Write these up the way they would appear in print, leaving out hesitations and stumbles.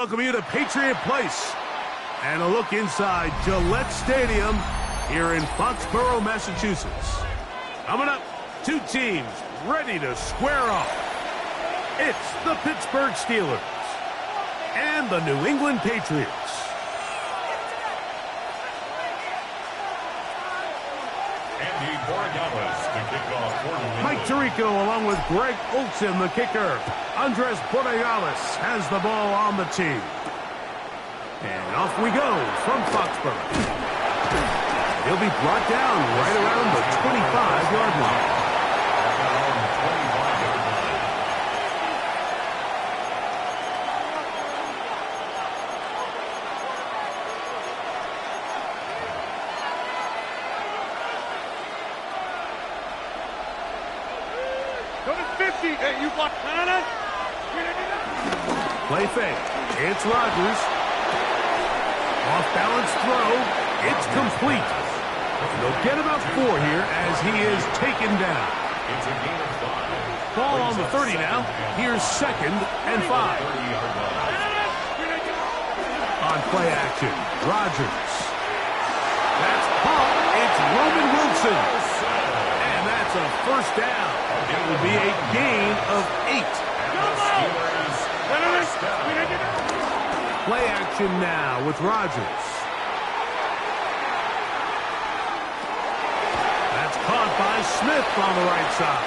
Welcome you to Patriot Place and a look inside Gillette Stadium here in Foxborough, Massachusetts. Coming up, two teams ready to square off. It's the Pittsburgh Steelers and the New England Patriots. Mike Tirico along with Greg Olsen, the kicker. Andres Borregales has the ball on the tee. And off we go from Foxborough. He'll be brought down right around the 25-yard line. Play fake. It's Rodgers. Off-balance throw. It's complete. They'll get about 4 here as he is taken down. It's a gain of 5. Ball on the 30 now. Here's 2nd and 5. On play action, Rodgers. That's caught. It's Roman Wilson. And that's a first down. It will be a gain of 8. Play action now with Rodgers. That's caught by Smith on the right side.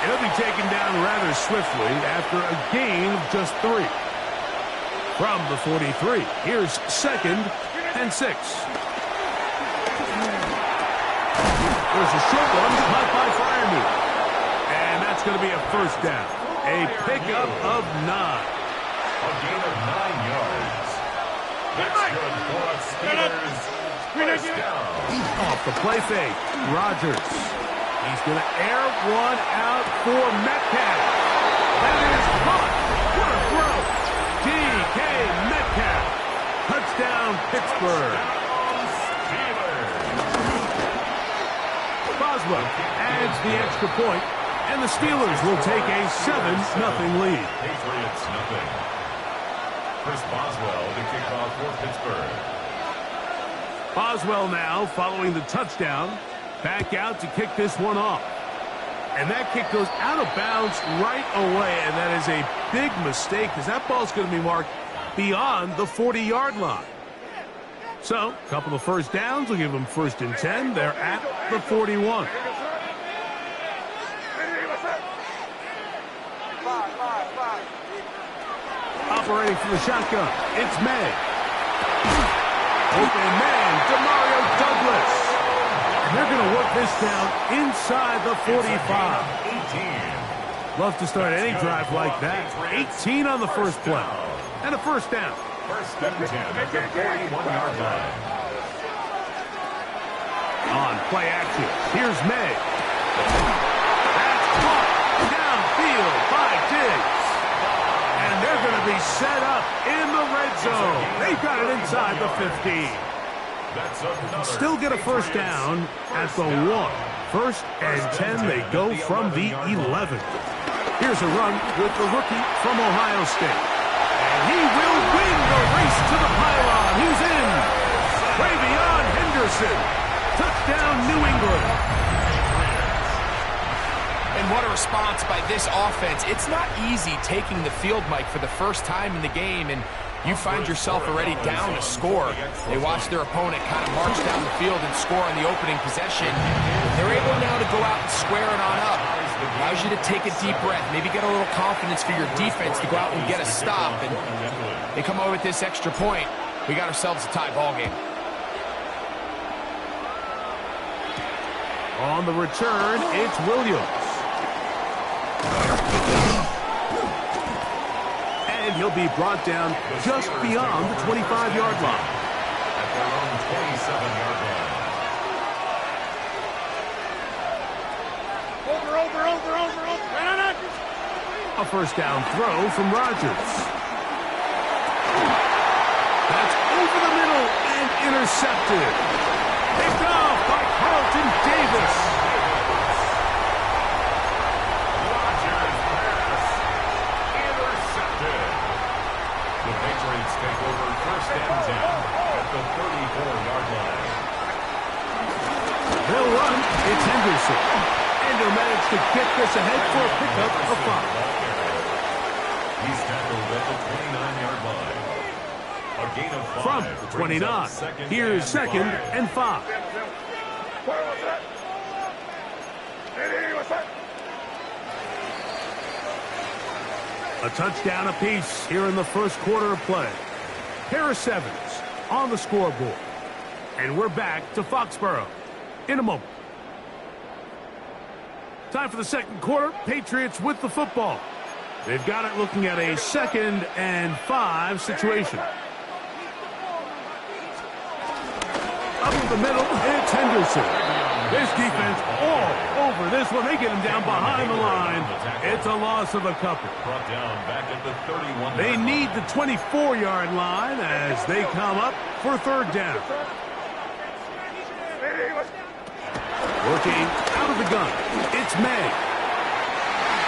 He'll be taken down rather swiftly after a gain of just 3. From the 43, here's 2nd and 6. There's a short one caught by Fryermuth. And that's going to be a first down. A pickup of 9. A gain of 9 yards. That's good for us Steelers. First down. Off the play fake, Rodgers. He's going to air one out for Metcalf. That is caught. What a throw. D.K. Metcalf. Touchdown, Pittsburgh. Boswell adds the extra point, and the Steelers will take a 7-0 lead. Patriots nothing. Chris Boswell to kick off for Pittsburgh. Boswell now following the touchdown. Back out to kick this one off. And that kick goes out of bounds right away, and that is a big mistake because that ball's going to be marked beyond the 40-yard line. So, a couple of first downs will give them 1st and 10. They're at the 41. Operating from the shotgun, it's May. Open man, Demario Douglas. And they're going to work this down inside the 45. 18. Love to start any drive like that. 18 on the first play. And a first down. 1st and 10 at the 41-yard line. On play action, here's May. That's caught downfield by Diggs. And they're going to be set up in the red zone. They've got it inside the 15. Still get a first down at the 1. 1st and 10, they go from the 11. Here's a run with the rookie from Ohio State. And he will win the race to the pylon. He's in. Travion Henderson. Touchdown, New England. And what a response by this offense. It's not easy taking the field, Mike, for the first time in the game, and you find yourself already down a score. They watch their opponent kind of march down the field and score on the opening possession. They're able now to go out and square it on up. Allows you to take a deep breath, maybe get a little confidence for your defense to go out and get a stop. And they come over with this extra point. We got ourselves a tie ball game. On the return, it's Williams. And he'll be brought down just beyond the 25-yard line. At their own 27-yard line. A first down throw from Rodgers. That's over the middle and intercepted. Picked off by Carlton Davis. Rodgers pass intercepted. The Patriots take over first and 10 at the 34-yard line. They'll run. It's Henderson. And he'll manage to get this ahead for a pickup of 5. He's tackled at the 29-yard line. A gain of 5. From the 29. Here's second and 5. A touchdown apiece here in the first quarter of play. Pair of 7s on the scoreboard. And we're back to Foxborough in a moment. Time for the second quarter. Patriots with the football. They've got it looking at a 2nd and 5 situation. Up the middle, it's Henderson. This defense all over this one. They get him down behind the line. It's a loss of a couple. Brought down back at the 31. They need the 24-yard line as they come up for third down. Working out of the gun. It's May.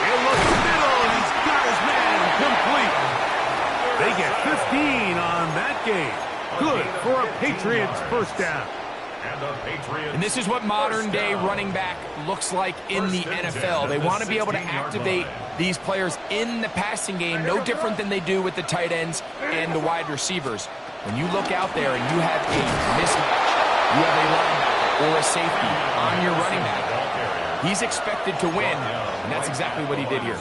He'll look middle, and he's got his man complete. They get 15 on that game. Good for a Patriots first down. And this is what modern-day running back looks like in the NFL. They want to be able to activate these players in the passing game, no different than they do with the tight ends and the wide receivers. When you look out there and you have a mismatch, you have a linebacker or a safety on your running back, he's expected to win, and that's exactly what he did here.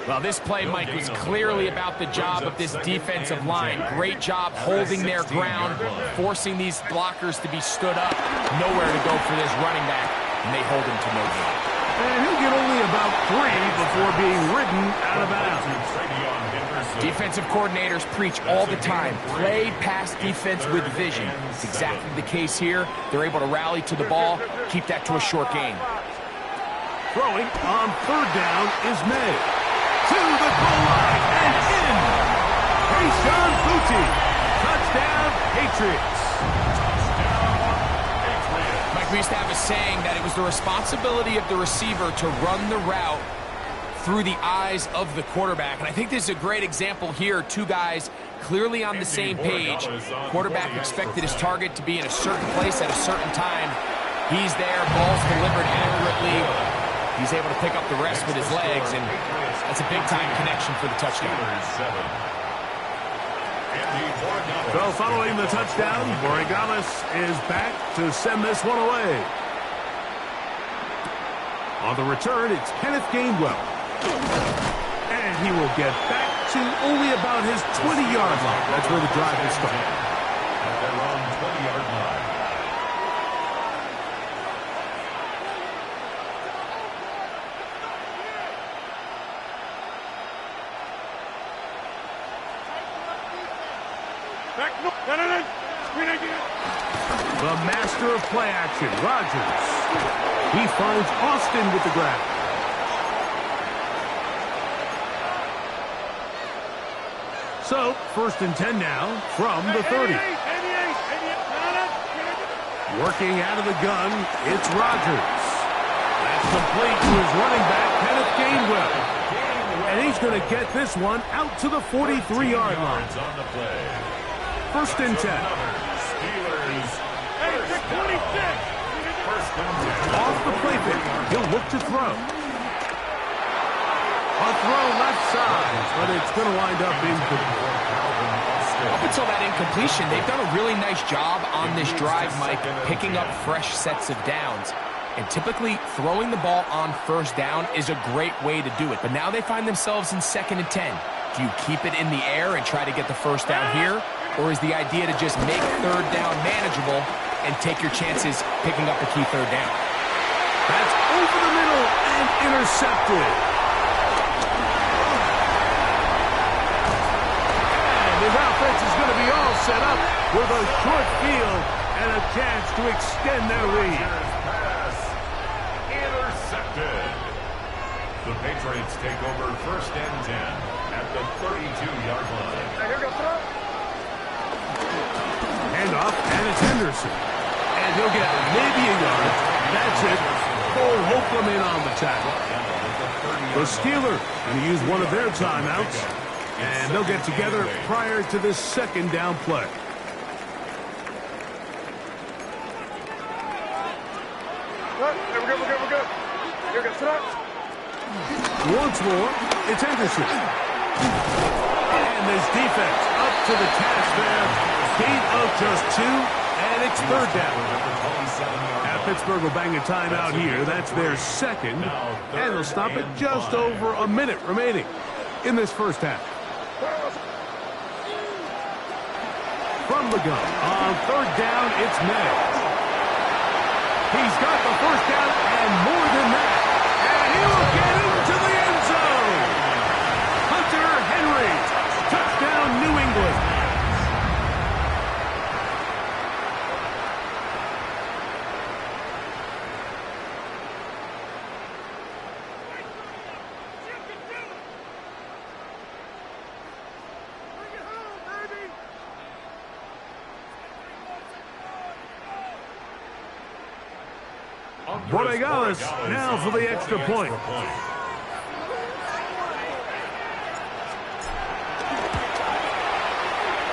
Well, this play, Mike, was clearly about the job of this defensive line. Great job holding their ground, forcing these blockers to be stood up. Nowhere to go for this running back, and they hold him to no gain. And he'll get only about 3 before being ridden out of bounds. Defensive coordinators preach all the time, play pass defense with vision. It's exactly the case here. They're able to rally to the ball, keep that to a short gain. Throwing on third down is May. To the goal line and in. Keyshawn Boutte. Touchdown, Patriots. Mike, we used to have a saying that it was the responsibility of the receiver to run the route through the eyes of the quarterback. And I think this is a great example here. 2 guys clearly on the same page. Quarterback expected his target to be in a certain place at a certain time. He's there, ball's delivered accurately. He's able to pick up the rest with his legs, and that's a big-time connection for the touchdown. So following the touchdown, Borregales is back to send this one away. On the return, it's Kenneth Gainwell. And he will get back to only about his 20-yard line. That's where the drive will start. At their own 20-yard line. The master of play action, Rodgers. He finds Austin with the grab. So, first and 10 now from the 30. Working out of the gun, it's Rodgers. That's complete to his running back, Kenneth Gainwell. And he's going to get this one out to the 43-yard line. First and 10. Off the play fake, he'll look to throw. A throw left side, but it's going to wind up incomplete. Up until that incompletion, they've done a really nice job on this drive, Mike, picking up fresh sets of downs. And typically, throwing the ball on first down is a great way to do it. But now they find themselves in 2nd and 10. Do you keep it in the air and try to get the first down here? Or is the idea to just make third down manageable and take your chances picking up a key third down? That's over the middle and intercepted. And his offense is going to be all set up with a short field and a chance to extend their lead. Pass intercepted. The Patriots take over first and 10 at the 32-yard line. Handoff, and it's Henderson. And he'll get maybe a yard. That's it. Cole Holcomb in on the tackle. The Steelers going to use one of their timeouts. And they'll get together prior to this second down play. We're good. You're good. Sit up. Once more, it's Henderson. And this defense up to the task there. Gain of just 2, and it's third down. Now Pittsburgh will bang a timeout here. That's their second, and they'll stop it just over a minute remaining in this first half. From the gun, on third down, it's May. He's got the first down and more than that. And he will get into the end zone. Hunter Henry, touchdown New England. Borregales now for the extra point.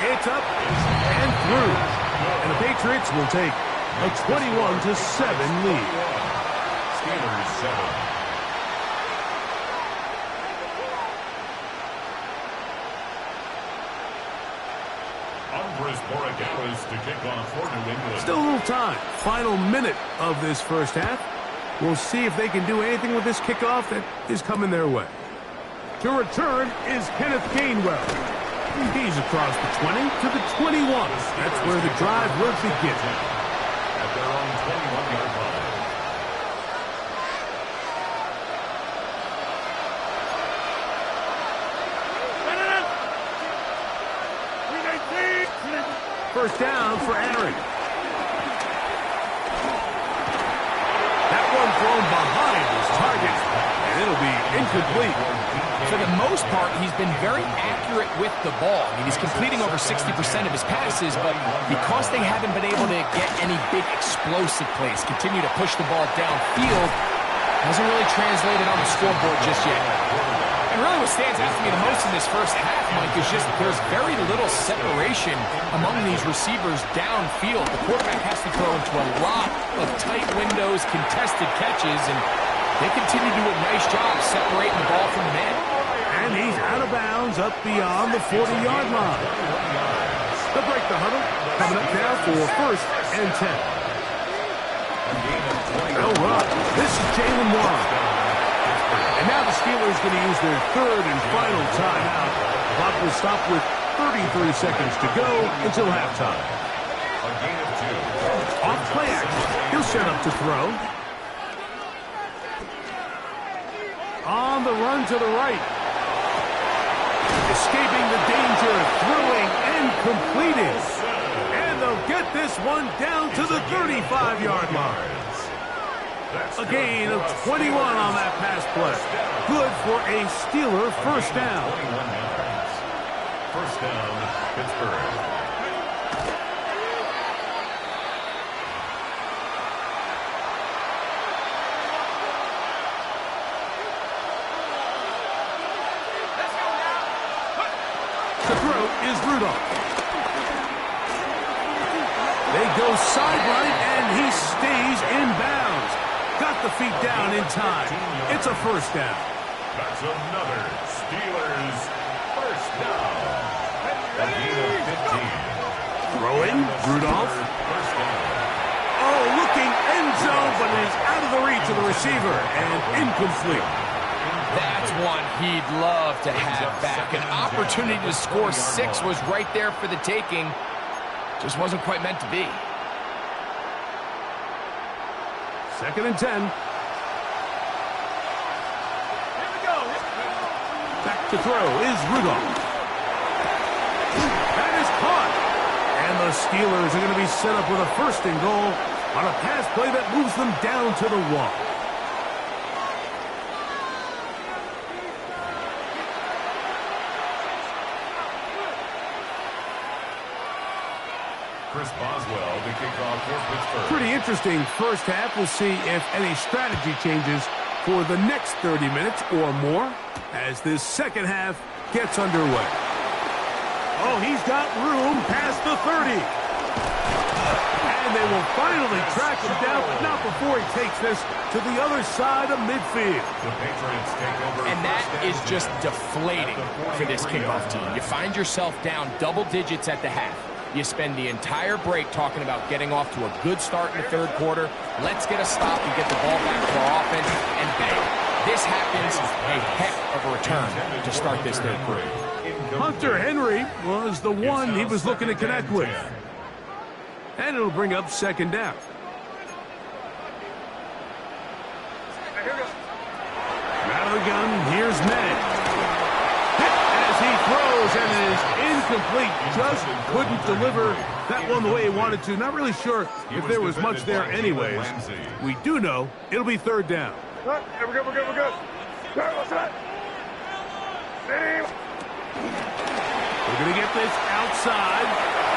It's up and through. And the Patriots will take a 21-7 lead. Steelers 7. To kick off for New England. Still a little time. Final minute of this first half. We'll see if they can do anything with this kickoff that is coming their way. To return is Kenneth Gainwell. He's across the 20 to the 21. That's where the drive will begin. At their own 21-yard line. First down for Aaron. That one thrown behind his target, and it'll be incomplete. For the most part, he's been very accurate with the ball. I mean, he's completing over 60% of his passes, but because they haven't been able to get any big explosive plays, continue to push the ball downfield, hasn't really translated on the scoreboard just yet. And really what stands out to me the most in this first half, Mike, is just there's very little separation among these receivers downfield. The quarterback has to throw into a lot of tight windows, contested catches, and they continue to do a nice job separating the ball from the man. And he's out of bounds up beyond the 40-yard line. They'll break the huddle. Coming up now for first and 10. They'll run. This is Jalen Warren. And now the Steelers going to use their third and final timeout. Clock will stop with 33 seconds to go until halftime. Off play action. He'll set up to throw. On the run to the right. Escaping the danger, throwing and completing. And they'll get this one down to the 35-yard line. A gain of 21 on that pass play. Good for a Steeler first down. 21 yards. First down, Pittsburgh. The throw is Rudolph. They go sideline, and he stays in bounds. Got the feet down in time. It's a first down. That's another Steelers first down. A gain of 15. Throwing, Rudolph. First down. Oh, looking end zone, but it is out of the reach of the receiver and incomplete. That's one he'd love to have back. An opportunity to score 6 was right there for the taking. Just wasn't quite meant to be. Second and 10. Back to throw is Rudolph. That is caught. And the Steelers are going to be set up with a first and goal on a pass play that moves them down to the 1. Chris Boswell to kick off for Pittsburgh. Pretty interesting first half. We'll see if any strategy changes for the next 30 minutes or more as this second half gets underway. Oh, he's got room past the 30. And they will finally track him down, but not before he takes this to the other side of midfield. The Patriots take over. And that is just deflating for this kickoff team. You find yourself down double digits at the half. You spend the entire break talking about getting off to a good start in the third quarter. Let's get a stop and get the ball back to our offense, and bang, this happens. A heck of a return to start this third quarter. Hunter Henry was the one he was looking to connect with. And it'll bring up second down. Out of the gun, here's May. As he throws, and it is incomplete. Just couldn't deliver that one the way he wanted to. Not really sure if there was much there anyways. We do know it'll be third down. We're good. What's that? We're going to get this outside.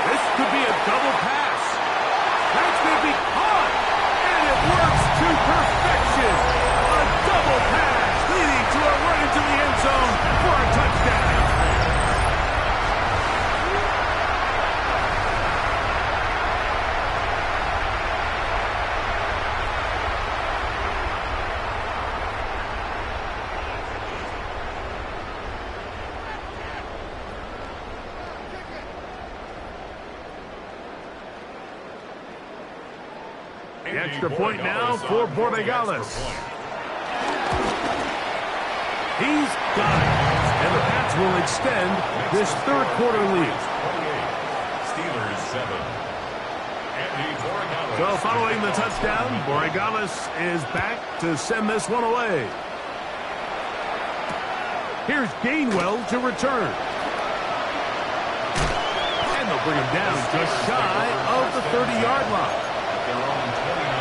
This could be a double pass. That's going to be caught. And it works to perfection. A double pass leading to a run into the end zone for a touchdown. The extra point now for Borregales. He's got it. And the Pats will extend this third quarter lead. Steelers 7. Andy Borregales. So following the touchdown, Borregales is back to send this one away. Here's Gainwell to return. And they'll bring him down just shy of the 30-yard line. Their own 29-yard line.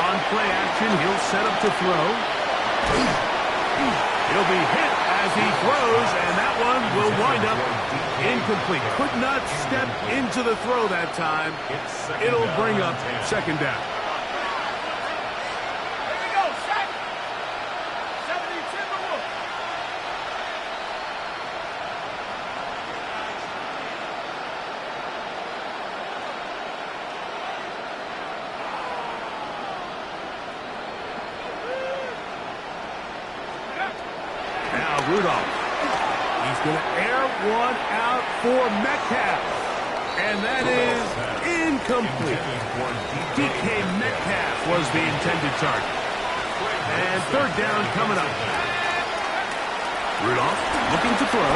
On play action, he'll set up to throw. He'll be hit as he throws, and that one will wind up incomplete. Could not step into the throw that time. It'll bring up second down. Rudolph. He's going to air one out for Metcalf. And that is incomplete. DK Metcalf was the intended target. And third down coming up. Rudolph looking to throw.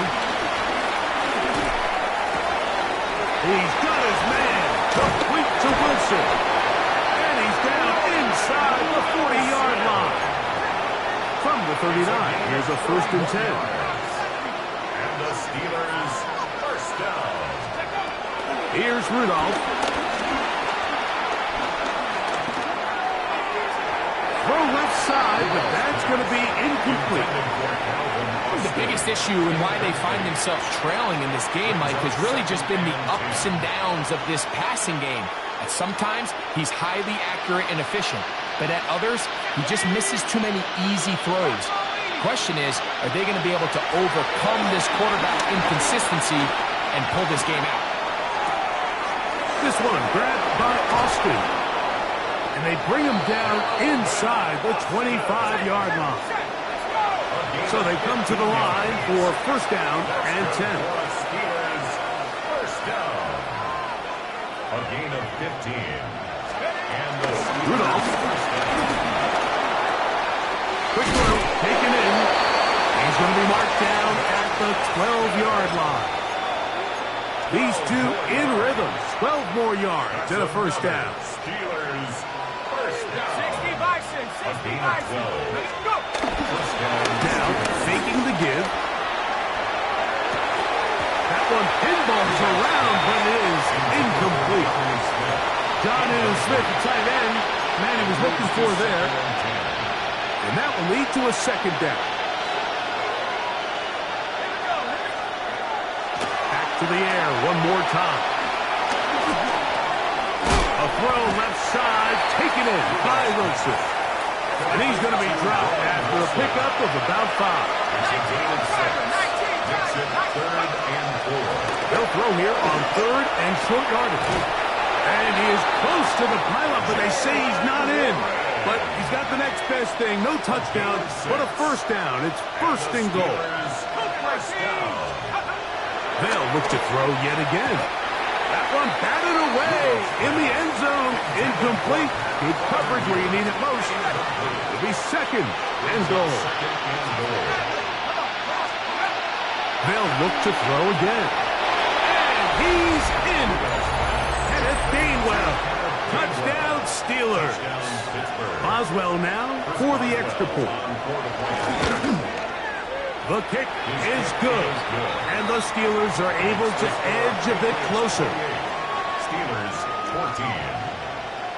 He's got his man. Complete to Wilson. And he's down inside the 40-yard line. From the 39, here's a 1st and 10. And the Steelers first down. Here's Rudolph. Throw left side, but that's going to be incomplete. The biggest issue and why they find themselves trailing in this game, Mike, has really just been the ups and downs of this passing game. And sometimes he's highly accurate and efficient. But at others, he just misses too many easy throws. The question is, are they going to be able to overcome this quarterback inconsistency and pull this game out? This one grabbed by Austin. And they bring him down inside the 25-yard line. So they come to the line for 1st down and 10. Steelers first down. A gain of 15. And the Steelers Rudolph. first down. Quick throw, taken in. He's going to be marked down at the 12-yard line. These two in rhythm. 12 more yards and a 1st down. Steelers first down. 60 Bison, 60 Bison. Let's go. First down. Down, faking the give. That one pinballs around, but it is incomplete. John Smith, the tight end, man he was looking for there. And that will lead to a 2nd down. Back to to the air one more time. A throw left side, taken in by Wilson. And he's going to be dropped after a pickup of about 5. It's a gain of 6. Makes it 3rd and 4. They'll throw here on 3rd and short yardage. And he is close to the pileup, but they say he's not in. But he's got the next best thing. No touchdown, but a first down. It's 1st and goal. They'll look to throw yet again. That one batted away in the end zone. Incomplete. Good coverage where you need it most. It'll be 2nd and goal. They'll look to throw again. And he's in. Kenneth Gainwell. Touchdown Steelers. Boswell now for the extra point. The kick is good. And the Steelers are able to edge a bit closer. Steelers 14.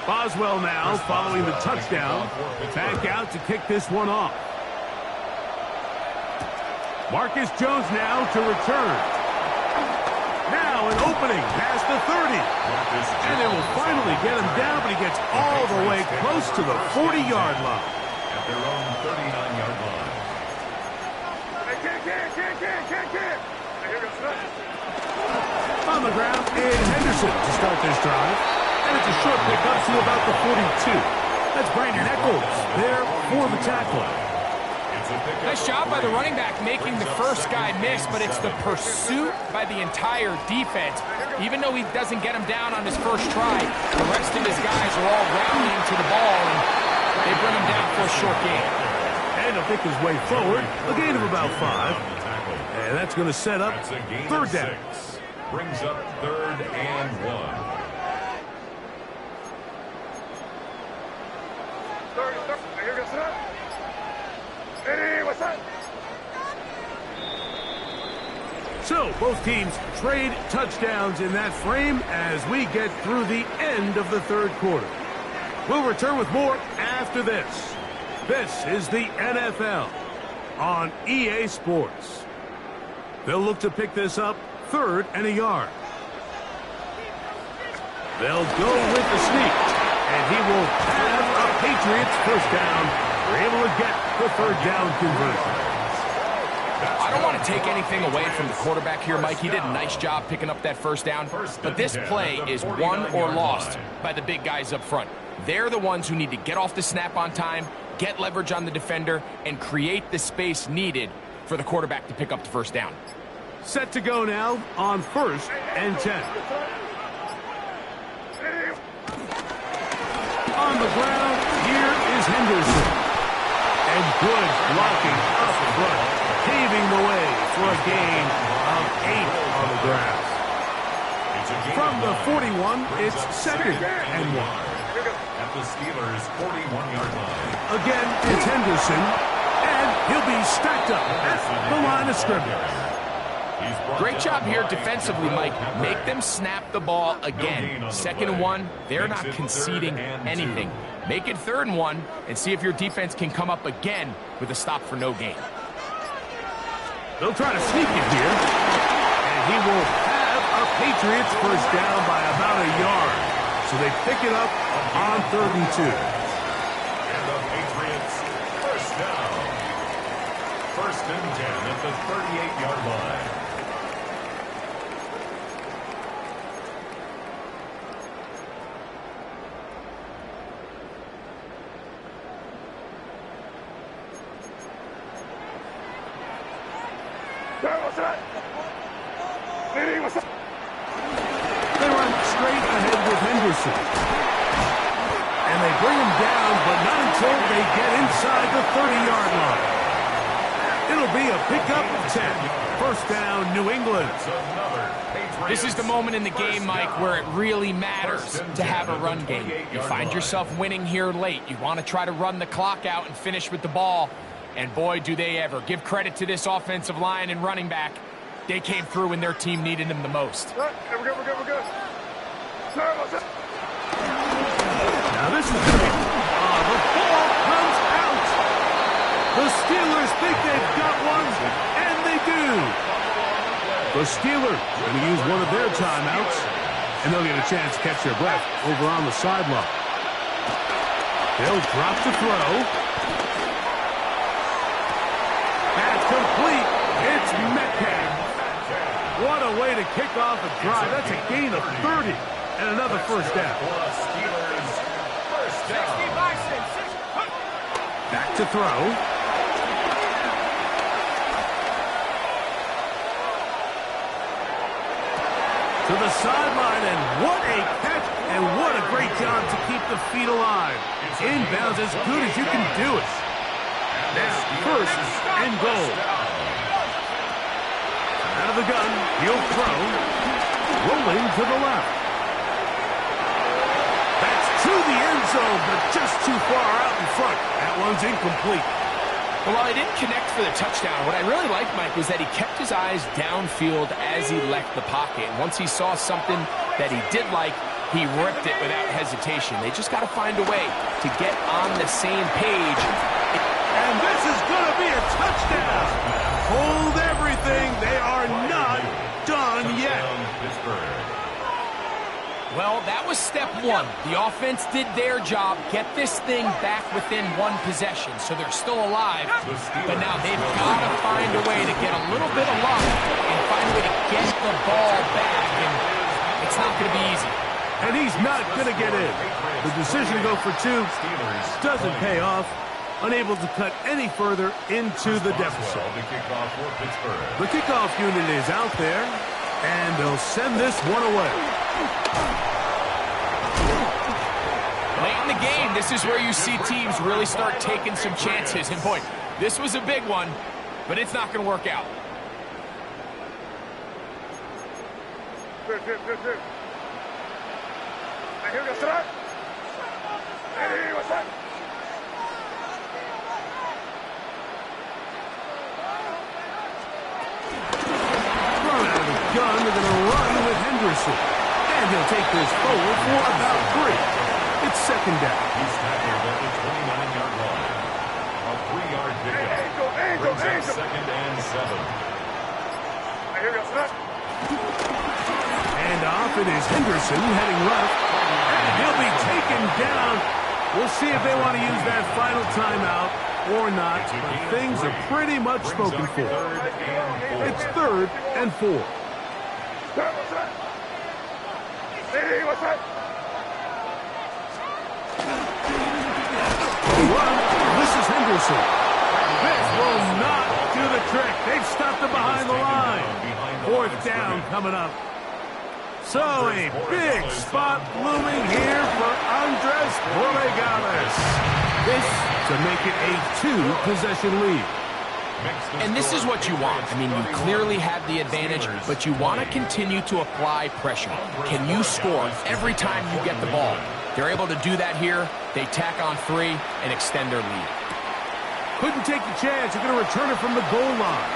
Boswell now following the touchdown. Back out to kick this one off. Marcus Jones now to return. Now an opening past the 30. And they will finally get him down, but he gets all the way close to the 40-yard line. At their own 39-yard line. On the ground is Henderson to start this drive. And it's a short pickup to about the 42. That's Brandon Echols there for the tackle. Nice job by the running back making the first guy miss, but it's the pursuit by the entire defense. Even though he doesn't get him down on his first try, the rest of his guys are all rallying to the ball, and they bring him down for a short gain. And he'll pick his way forward, a gain of about 5. And that's going to set up 3rd down. 6. Brings up 3rd and 1. So, both teams trade touchdowns in that frame as we get through the end of the 3rd quarter. We'll return with more after this. This is the NFL on EA Sports. They'll look to pick this up 3rd and a yard. They'll go with the sneak, and he will have a Patriots first down. They're able to get the 3rd down conversion. I don't want to take anything away from the quarterback here, Mike. He did a nice job picking up that first down. But this play is won or lost by the big guys up front. They're the ones who need to get off the snap on time, get leverage on the defender, and create the space needed for the quarterback to pick up the first down. Set to go now on 1st and 10. On the ground, here is Henderson. And good blocking up front, paving the way for a gain of 8 on the ground. From the 41, it's 2nd and 1. At the Steelers' 41-yard line. Again, it's Henderson, and he'll be stacked up at the line of scrimmage. Great job here defensively, Mike. Make them snap the ball again. 2nd and 1, they're not conceding anything. Make it 3rd and 1, and see if your defense can come up again with a stop for no gain. They'll try to sneak it here, and he will have a Patriots first down by about a yard. So they pick it up on 3rd and 2. And the Patriots first down. 1st and 10 at the 38-yard line. They run straight ahead with Henderson. And they bring him down, but not until they get inside the 30-yard line. It'll be a pickup of 10. First down, New England. This is the moment in the game, Mike, where it really matters to have a run game. You find yourself winning here late. You want to try to run the clock out and finish with the ball. And boy, do they ever. Give credit to this offensive line and running back. They came through when their team needed them the most. We're good. Now this is going to be... the ball comes out. The Steelers think they've got one, and they do. The Steelers are going to use one of their timeouts, and they'll get a chance to catch their breath over on the sideline. They'll drop to throw. That's complete. It's Metcalf. What a way to kick off a drive. That's a gain of 30 and another first down. Back to throw. To the sideline, and what a catch, and what a great job to keep the feet alive. Inbounds as good as you can do it. Now, first and goal. Out of the gun, he'll throw. Rolling to the left. That's to the end zone, but just too far out in front. That one's incomplete. Well, while he didn't connect for the touchdown, what I really liked, Mike, was that he kept his eyes downfield as he left the pocket. And once he saw something that he did like, he ripped it without hesitation. They just got to find a way to get on the same page. And this is going to be a touchdown. Hold everything. They are not done yet. Well, that was step one. The offense did their job, get this thing back within one possession, so they're still alive. But now they've got to find a way to get a little bit of luck and find a way to get the ball back, and it's not going to be easy. And he's not going to get in. The decision to go for two doesn't pay off. Unable to cut any further into the deficit. The kickoff unit is out there, and they'll send this one away. Late in the game, this is where you see teams really start taking some chances. And boy, this was a big one, but it's not going to work out. Good. Now here we go, start. Hey, what's that? Run out of the gun, they're going to run with Henderson. And he'll take this forward for about 3. It's second down. He's tackled at the 29-yard line. A 3-yard pickup. Brings up second and 7. Now here we go, start. And off it is Henderson heading left. And he'll be taken down. We'll see if they want to use that final timeout or not. But things are pretty much spoken for. It's 3rd and 4. What's that? Hey, what's that? Run. This is Henderson. This will not do the trick. They've stopped him behind the line. 4th down coming up. So a big spot looming here for Andres Borregales. This to make it a 2-possession lead. And this is what you want. I mean, you clearly have the advantage, but you want to continue to apply pressure. Can you score every time you get the ball? They're able to do that here. They tack on 3 and extend their lead. Couldn't take the chance. They're going to return it from the goal line.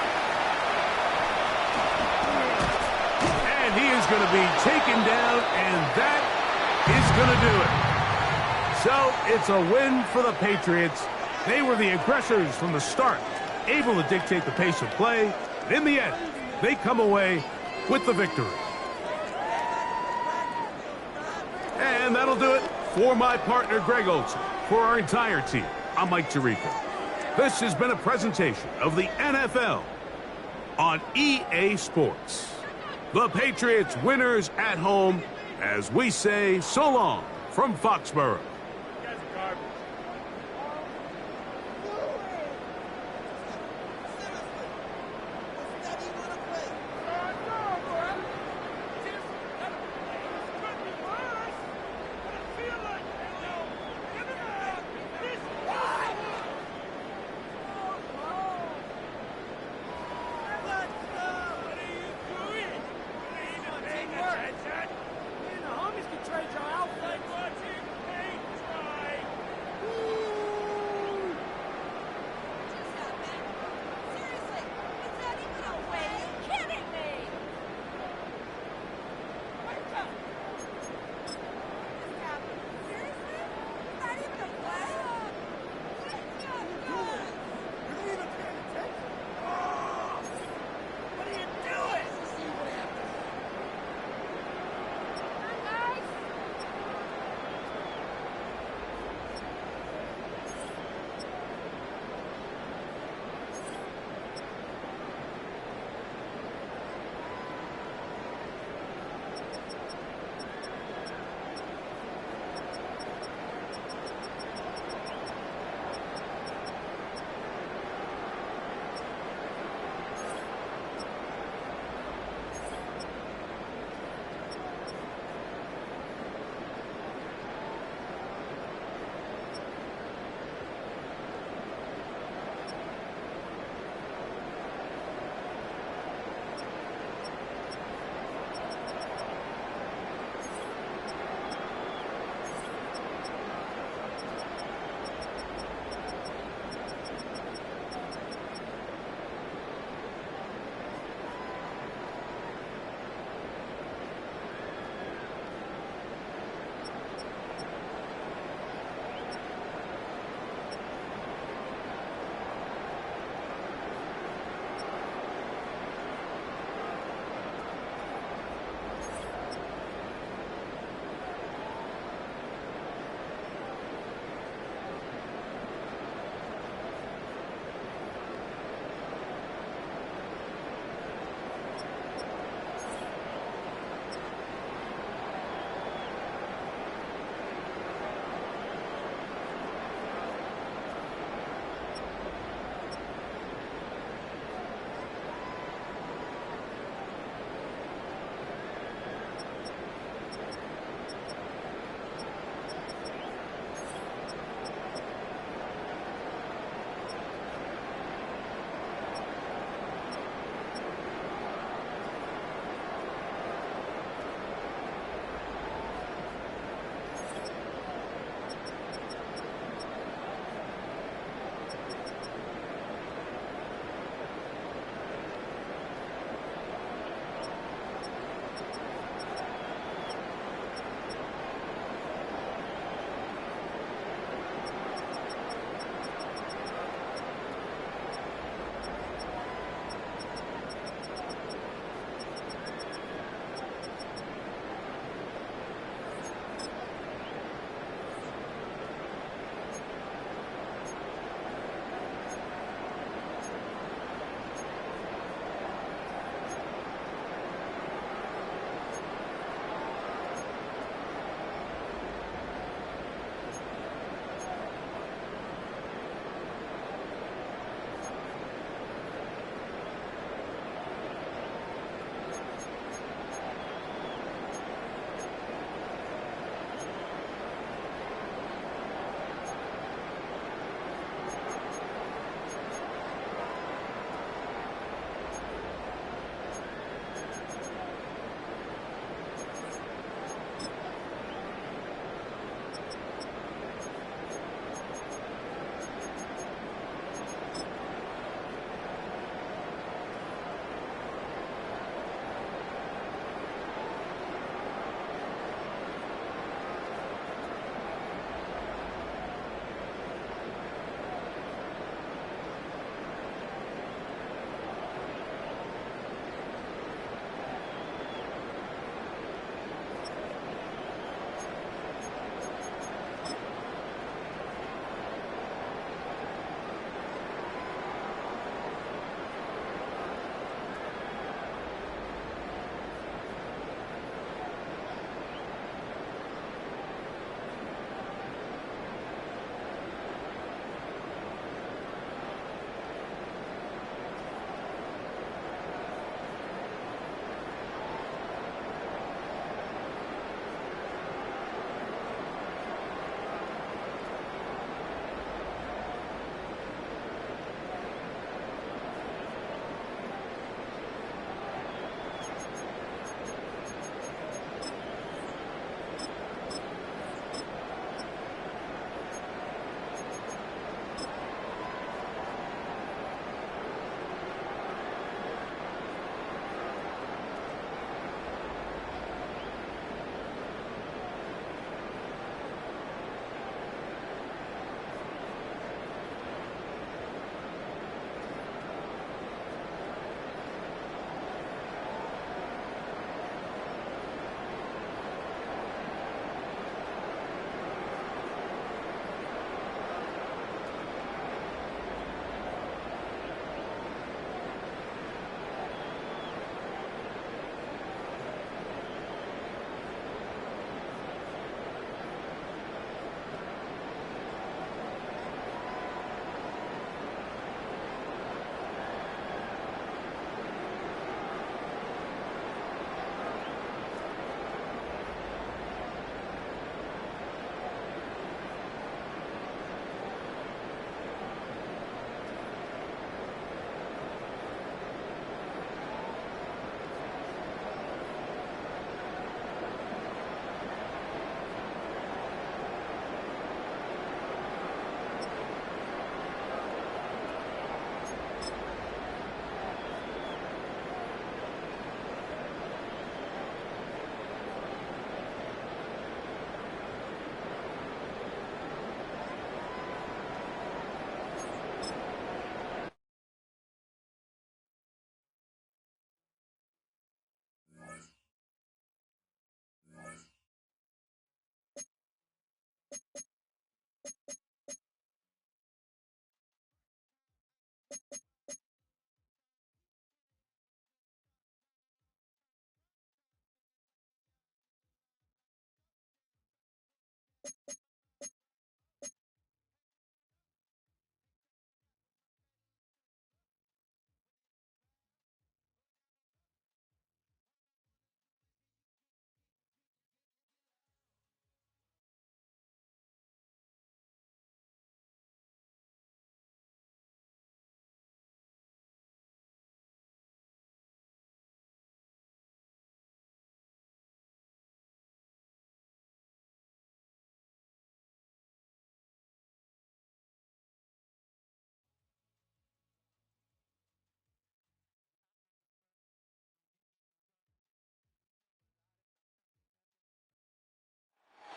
And he is going to be taken down, and that is going to do it. So it's a win for the Patriots. They were the aggressors from the start, able to dictate the pace of play. And in the end, they come away with the victory. And that'll do it for my partner, Greg Olson. For our entire team, I'm Mike Tirico. This has been a presentation of the NFL on EA Sports. The Patriots winners at home, as we say so long from Foxborough.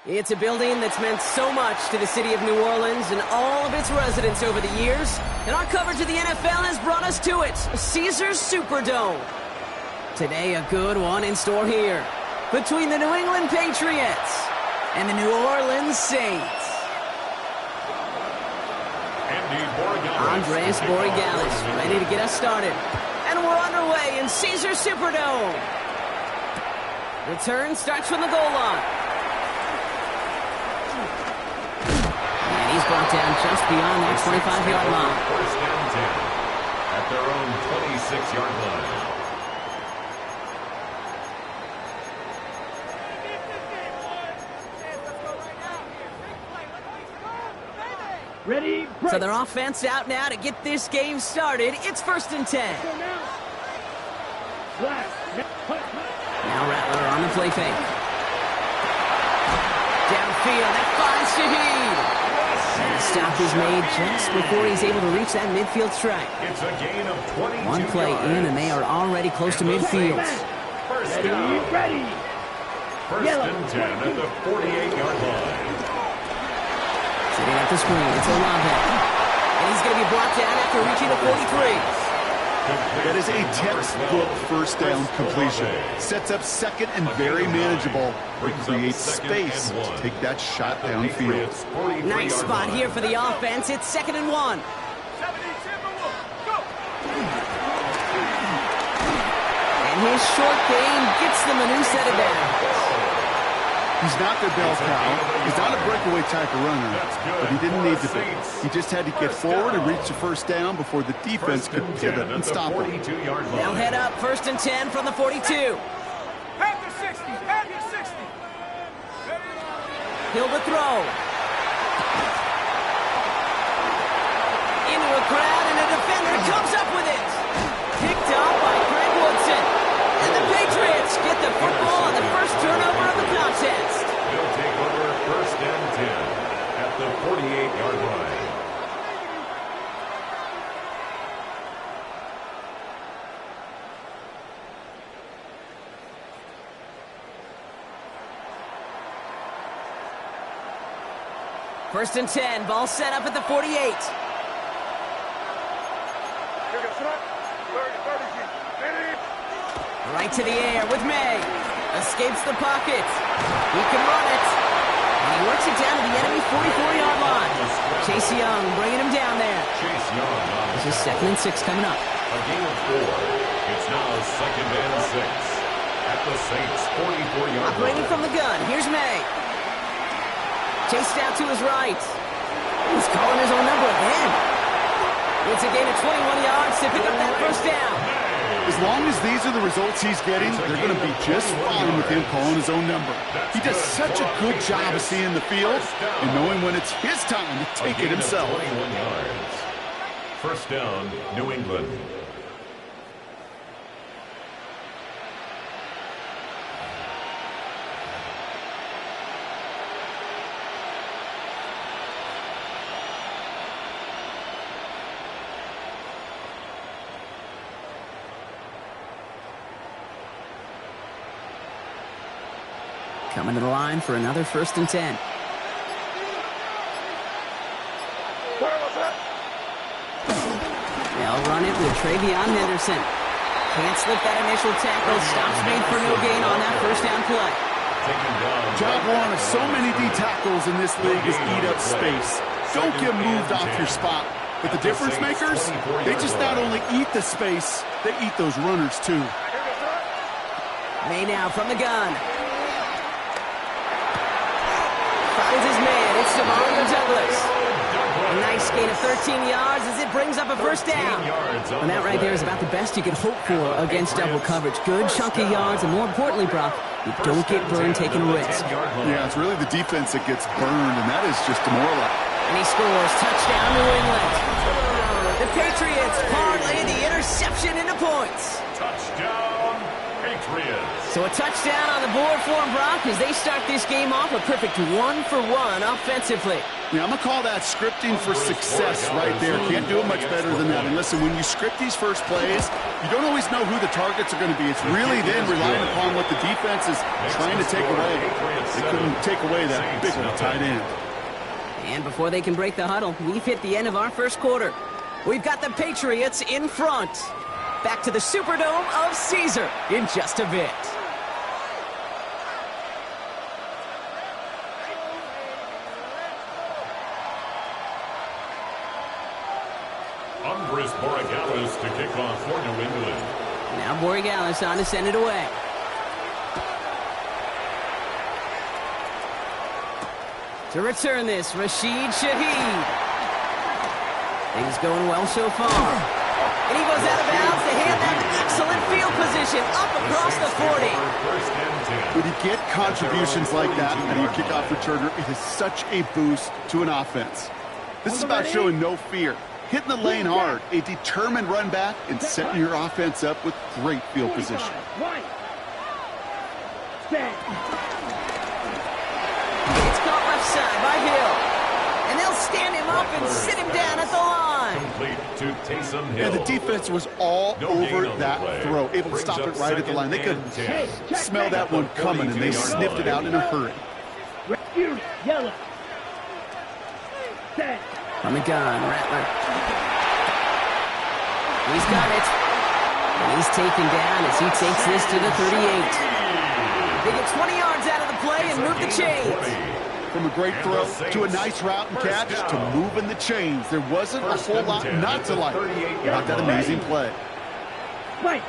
It's a building that's meant so much to the city of New Orleans and all of its residents over the years, and our coverage of the NFL has brought us to it, Caesars Superdome. Today, a good one in store here between the New England Patriots and the New Orleans Saints. Andres Borregales ready to get us started, and we're underway in Caesars Superdome. Return starts from the goal line. He's brought down just beyond that 25-yard line. First and 10 at their own 26-yard line. Ready? So their offense out now to get this game started. It's first and 10. Now Rattler on the play fake. Downfield, that finds Shaheed. And the stop is made just before he's able to reach that midfield strike. It's a gain of 22 One play in, and they are already close to midfield. First down. First and 10 at the 48-yard line. Sitting at the screen, it's Olave. And he's going to be brought down after reaching the 43. That is a textbook first down completion. Sets up second and very manageable. It creates space to take that shot downfield. Nice spot here for the offense. It's second and 1. And his short game gets them a new set of downs. He's not their bell cow. He's not a breakaway type of runner, but he didn't need to be. He just had to get forward and reach the first down before the defense could pivot and stop him. They'll head up first and 10 from the 42. Head to 60. Head to 60. Hill to throw. Into a crowd, and a defender comes up with it. Picked up by Greg Woodson. And the Patriots get the football on the first turnover of the contest. They'll take over first and 10 at the 48-yard line. First and 10, ball set up at the 48. Right to the air with May. Escapes the pocket. He can run it. And he works it down to the enemy 44-yard line. Chase Young bringing him down there. Chase Young. This is second and 6 coming up. A gain of 4. It's now second and 6 at the Saints 44-yard line. Operating from the gun. Here's May. Chased out to his right. He's calling his own number again. It's a gain of 21 yards to pick up that first down. As long as these are the results he's getting, they're going to be just fine with him calling his own number. He does such a good job of seeing the field and knowing when it's his time to take it himself. 21 yards. First down, New England. Coming to the line for another first and 10. They'll run it with Travion Henderson. Can't slip that initial tackle. Stops made for no gain on that first down play. Job one of so many D tackles in this league is eat up space. Don't get moved off your spot. But the difference makers, they just not only eat the space, they eat those runners too. May now from the gun. Finds his It's Mario Douglas. A nice gain of 13 yards as it brings up a first down. And that right there is about the best you could hope for against double coverage. Good chunky yards, and more importantly, Brock, you don't get burned taking a risk. Yeah, it's really the defense that gets burned, and that is just demoralizing. And he scores. Touchdown, New England. The Patriots parlay the interception into points. Touchdown, Patriots. So a touchdown on the board for them, Brock, as they start this game off a perfect 1-for-1 offensively. Yeah, I'm going to call that scripting for success right there. Can't do it much better than that. And listen, when you script these first plays, you don't always know who the targets are going to be. It's really then relying upon what the defense is trying to take away. They couldn't take away that big old tight end. And before they can break the huddle, we've hit the end of our first quarter. We've got the Patriots in front. Back to the Superdome of Caesar in just a bit. Andres Borregales to kick off for New England. Now Borregales on to send it away. To return this, Rashid Shaheed. Things going well so far. And he goes out of bounds to hand that excellent field position up across the 40. When you get contributions like that out of your kickoff returner, it is such a boost to an offense. This is about showing no fear, hitting the lane hard, a determined run back, and setting your offense up with great field position. It's caught left side by Hill. And they'll stand him up and sit him down at the line. Complete to Taysom Hill. Yeah, the defense was all over that throw, able to stop it right at the line. They could smell that one coming, and they sniffed it out in a hurry. Yellow. On the gun, Rattler. He's got it. And he's taken down as he takes this to the 38. They get 20 yards out of the play and move the chains. From a great throw to a nice route and catch to moving the chains. There wasn't a whole lot not to like about that amazing play. White.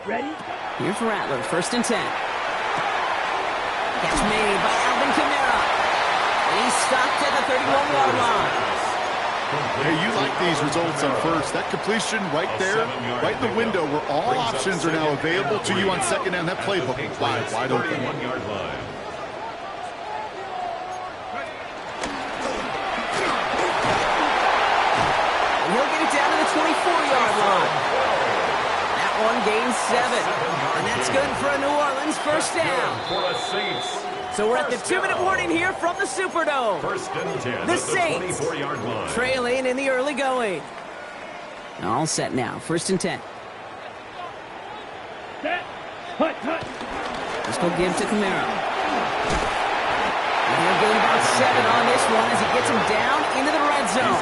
Ready? Here's Rattler, 1st and 10. Catch made by Alvin Kamara. And he's stopped at the 31-yard line. Hey, you like these results on first. That completion right there, right in the window where all options are now available to you on second down. That playbook is wide open. 31-yard line. And he'll get it down to the 24-yard line. That one gains 7. And that's good for a New Orleans first down. For the Saints. So we're at the 2-minute warning here from the Superdome. 1st and 10 The Saints 24-yard line. trailing in the early going. All set now, 1st and 10. Set. Hut. Let's go give to Kamara. And he'll gain about 7 on this one as he gets him down into the red zone.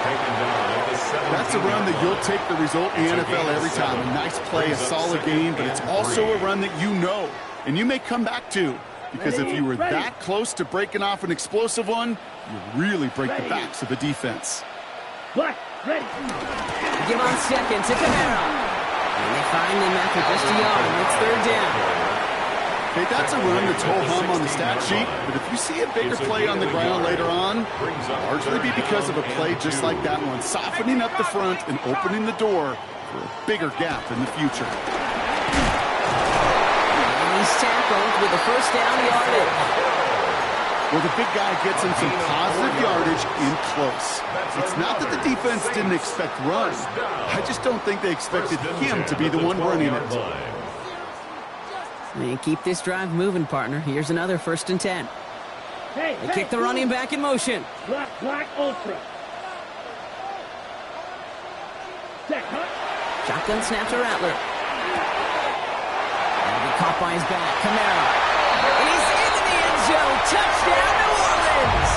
That's a run that you'll take the result in the NFL every time. A nice play, a solid game, but it's also a run that you know and you may come back to. Because if you were that close to breaking off an explosive one, you really break the backs of the defense. Black. Ready. Give on second to Kamara. And they find him after just a yard. It's 3rd down. Okay, that's a run that's ho-hum on the stat sheet, but if you see a bigger play on the ground later on, largely be because of a play just like that one, softening up the front and opening the door for a bigger gap in the future. And he's tackled with a 1st down yardage. Well, the big guy gets him some positive yardage in close. It's not that the defense didn't expect runs. I just don't think they expected him to be the one running it. And keep this drive moving, partner. Here's another 1st and 10. They kick the running back in motion. Black ultra. Set. Hut. Shotgun snap to Rattler. And he caught by his back. Kamara. And he's into the end zone. Touchdown, New Orleans.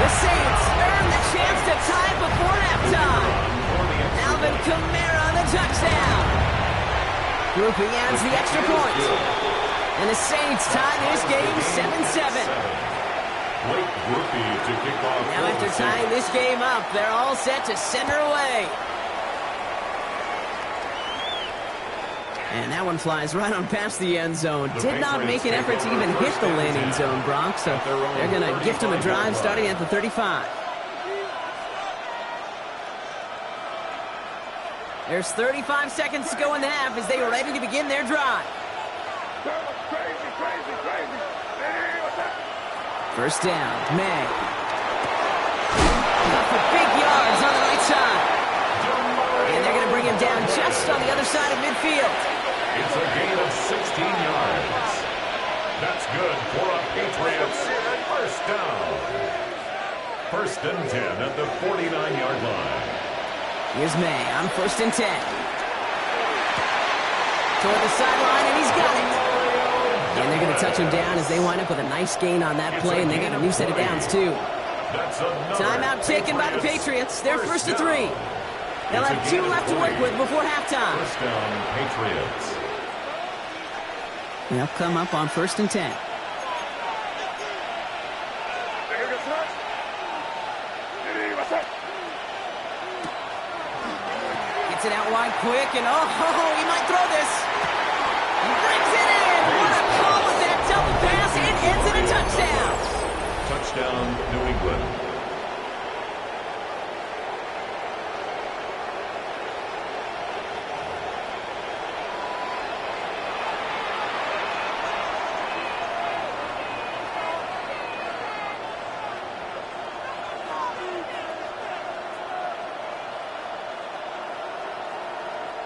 The Saints earn the chance to tie before halftime. Alvin Kamara on the touchdown. Groupie adds the extra point. And the Saints tie this game 7-7. Now after tying this game up, they're all set to send her away. And that one flies right on past the end zone. Did not make an effort to even hit the landing zone, Brock, so they're going to gift him a drive starting at the 35. There's 35 seconds to go in the half as they are ready to begin their drive. First down, May. Up for big yards on the right side. And they're going to bring him down just on the other side of midfield. It's a gain of 16 yards. That's good for a Patriots first down. First and 10 at the 49-yard line. Here's May on first and 10. Toward the sideline, and he's got it. And they're going to touch him down as they wind up with a nice gain on that play, and they got a new set of downs, too. Timeout taken by the Patriots. They're first and 3. They'll have 2 left to work with before halftime. First down, Patriots. They'll come up on first and 10. Gets it out wide quick, and he might throw this. He brings it in. What a call with that double pass. It ends in a touchdown. Touchdown, New England.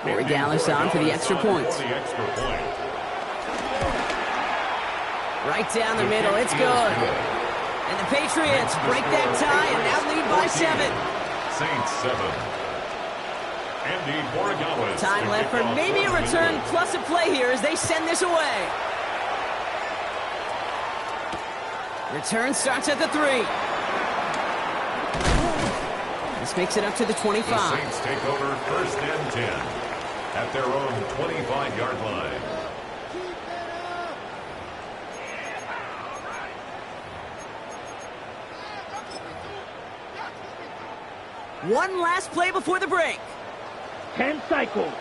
Corey Dallas on for the extra point. Right down the middle, it's good. And the Patriots break that tie and now lead by 7. Saints 7. Andy Borregales. Time left for maybe a return plus a play here as they send this away. Return starts at the 3. This makes it up to the 25. The Saints take over first and 10 at their own 25-yard line. One last play before the break. 10 cycles.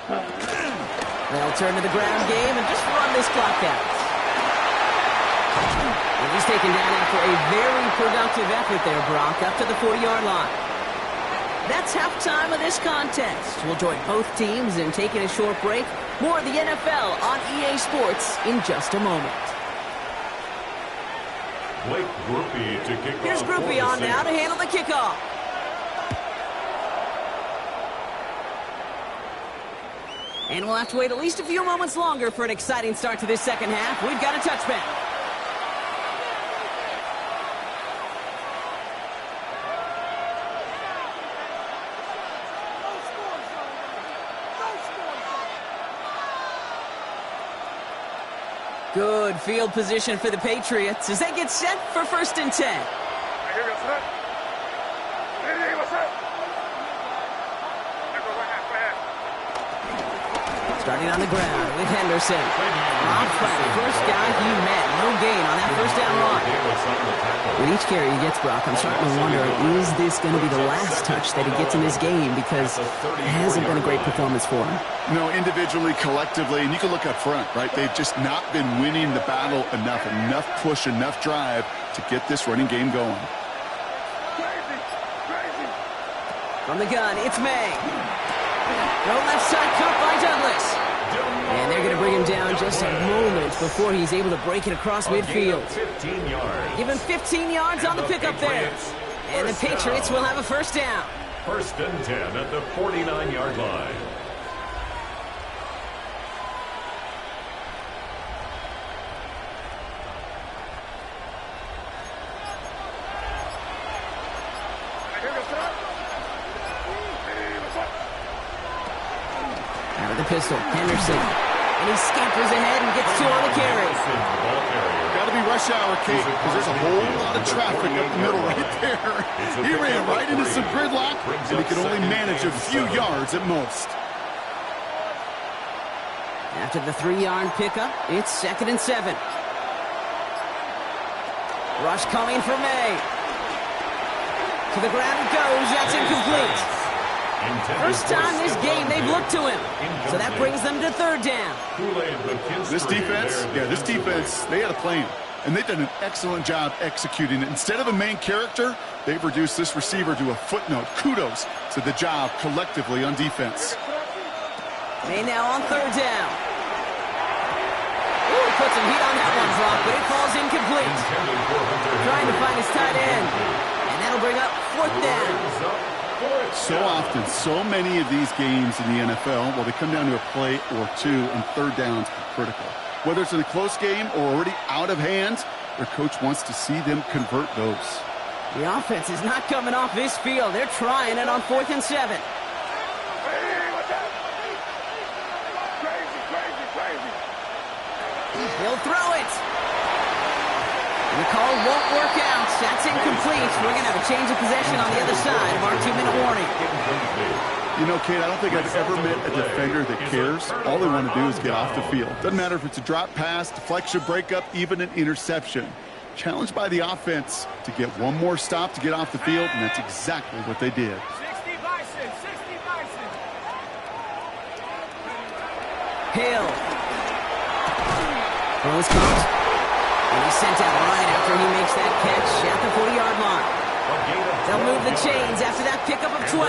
They'll turn to the ground game and just run this clock out. And he's taken down after a very productive effort there, Brock, up to the 40-yard line. That's halftime of this contest. We'll join both teams in taking a short break. More of the NFL on EA Sports in just a moment. Blake Groupie to kick off. Here's Groupie on now to handle the kickoff. And we'll have to wait at least a few moments longer for an exciting start to this second half. We've got a touchback. Good field position for the Patriots as they get set for first and 10. Starting on the ground with Henderson. Robbed by the first guy he met. No gain on that first down run. With each carry he gets, Brock, I'm starting to wonder, is this going to be the last touch that he gets in this game? Because it hasn't been a great performance for him. No, individually, collectively, and you can look up front, right? They've just not been winning the battle enough push, enough drive to get this running game going. From the gun, it's May. No left side cut by Douglas. And they're going to bring him down just a moment before he's able to break it across midfield. Give him 15 yards on the pickup there. And the Patriots will have a first down. First and 10 at the 49-yard line. Out of the pistol, Henderson. And he scampers ahead and gets 2 on the carry. Got to be rush hour, Kate, because there's a whole lot of traffic up the middle right there. He ran right into some gridlock, and he could only manage a few yards at most. After the 3-yard pickup, it's second and 7. Rush coming for May. To the ground it goes. That's incomplete. First time this game they've looked to him. So that brings them to third down. This defense, they had a plan. And they've done an excellent job executing it. Instead of a main character, they've reduced this receiver to a footnote. Kudos to the job collectively on defense. May now on third down. Ooh, put some heat on that one, Brock, but it falls incomplete. Trying to find his tight end. And that'll bring up fourth down. So often, so many of these games in the NFL, well, they come down to a play or two, and third downs are critical. Whether it's in a close game or already out of hand, their coach wants to see them convert those. The offense is not coming off this field. They're trying it on 4th and 7. He'll throw it. The call won't work out. That's incomplete. We're going to have a change of possession on the other side of our 2-minute warning. You know, Kate, I don't think I've ever met a defender that cares. All they want to do is get off the field. Doesn't matter if it's a drop pass, deflection, breakup, even an interception. Challenged by the offense to get one more stop to get off the field, and that's exactly what they did. 60 Bison, 60 Bison. Hill. Throws comes. And he's sent out right after he makes that catch at the 40-yard line. They'll move the chains after that pickup of 12.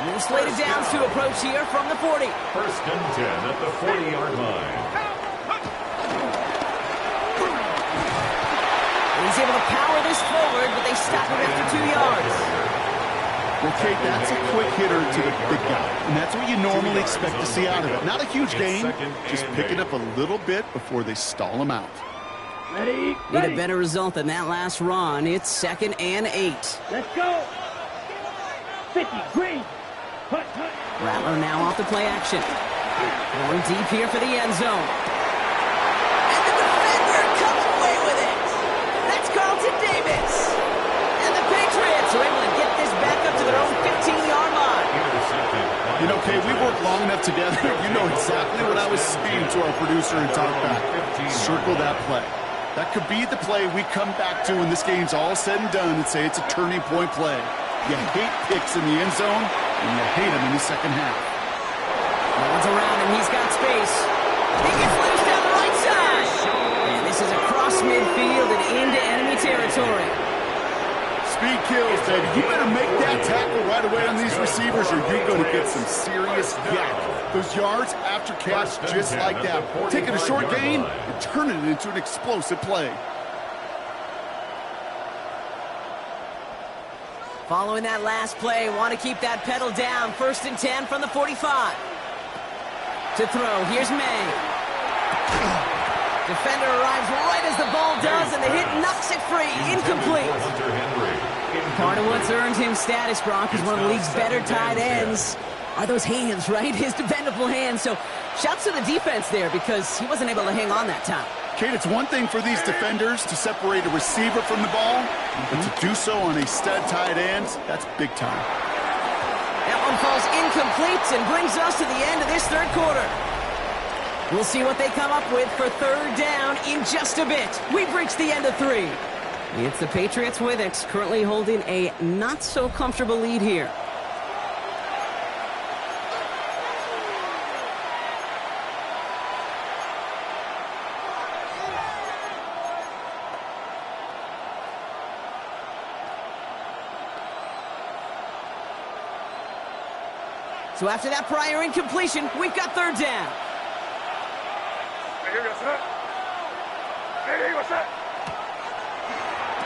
New slated downs to approach here from the 40. First and 10 at the 40-yard line. He's able to power this forward, but they stop him after 2 yards. Well, Kate, that's a quick hitter to the big guy, and that's what you normally expect to see out of it. Not a huge gain, just pick it up a little bit before they stall him out. Ready? Need a better result than that last run. It's 2nd and 8. Let's go. 50, green. Hut, hut. Rattler now off the play action. Going deep here for the end zone. And the defender comes away with it. That's Carlton Davis. And the Patriots are able to get this back up to their own 15-yard line. You know, Kate, we worked long enough together. You know exactly what I was saying to our producer and talkback. Circle that play. That could be the play we come back to when this game's all said and done and say it's a turning point play. You hate picks in the end zone, and you hate them in the second half. No one's around him. He's got space. He gets loose down the right side. And this is across midfield and into enemy territory. Speed kills, baby. You better make that tackle right away on these receivers or you're going to get some serious yak. Those yards after catch just like that. Taking a short gain and turning it into an explosive play. Following that last play, want to keep that pedal down. 1st and 10 from the 45. To throw, here's May. Defender arrives right as the ball does, and the hit knocks it free. Incomplete. Part of what's earned him status, Brock, is one of the league's better tight ends. Are those hands, right? His dependable hands. So shouts to the defense there because he wasn't able to hang on that time. Kate, it's one thing for these defenders to separate a receiver from the ball, but to do so on a stud tight end, that's big time. That one falls incomplete and brings us to the end of this third quarter. We'll see what they come up with for third down in just a bit. We've reached the end of 3. It's the Patriots with it, currently holding a not-so-comfortable lead here. So after that prior incompletion, we've got third down.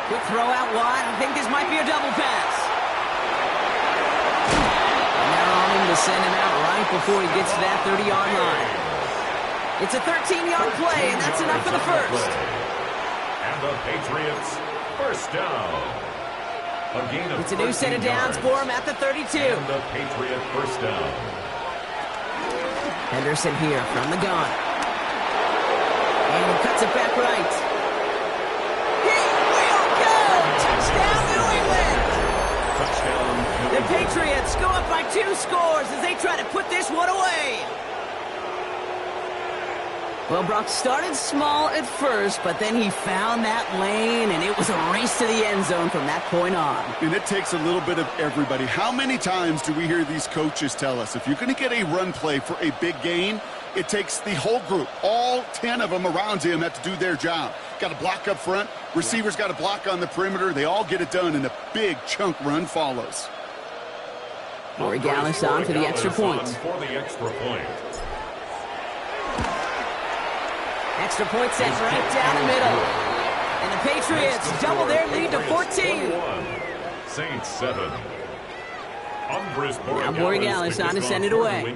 Quick throw out wide. I think this might be a double pass. And they're on him to send him out right before he gets to that 30-yard line. It's a 13-yard play, and that's enough for the first. And the Patriots, first down. It's a new set of downs for him at the 32. And the Patriot first down. Henderson here from the gun. And he cuts it back right. He will go! Touchdown, New England! Touchdown. The Patriots go up by 2 scores as they try to put this one away. Well, Brock started small at first, but then he found that lane, and it was a race to the end zone from that point on. And it takes a little bit of everybody. How many times do we hear these coaches tell us, if you're going to get a run play for a big gain, it takes the whole group, all 10 of them around him have to do their job. Got to block up front, receivers got to block on the perimeter. They all get it done, and a big chunk run follows. Corey Gallis on for the extra point. For the extra point. Extra point sent right down the middle. And the Patriots double their lead to 14. Saints 7. Now Borregales on to send it away.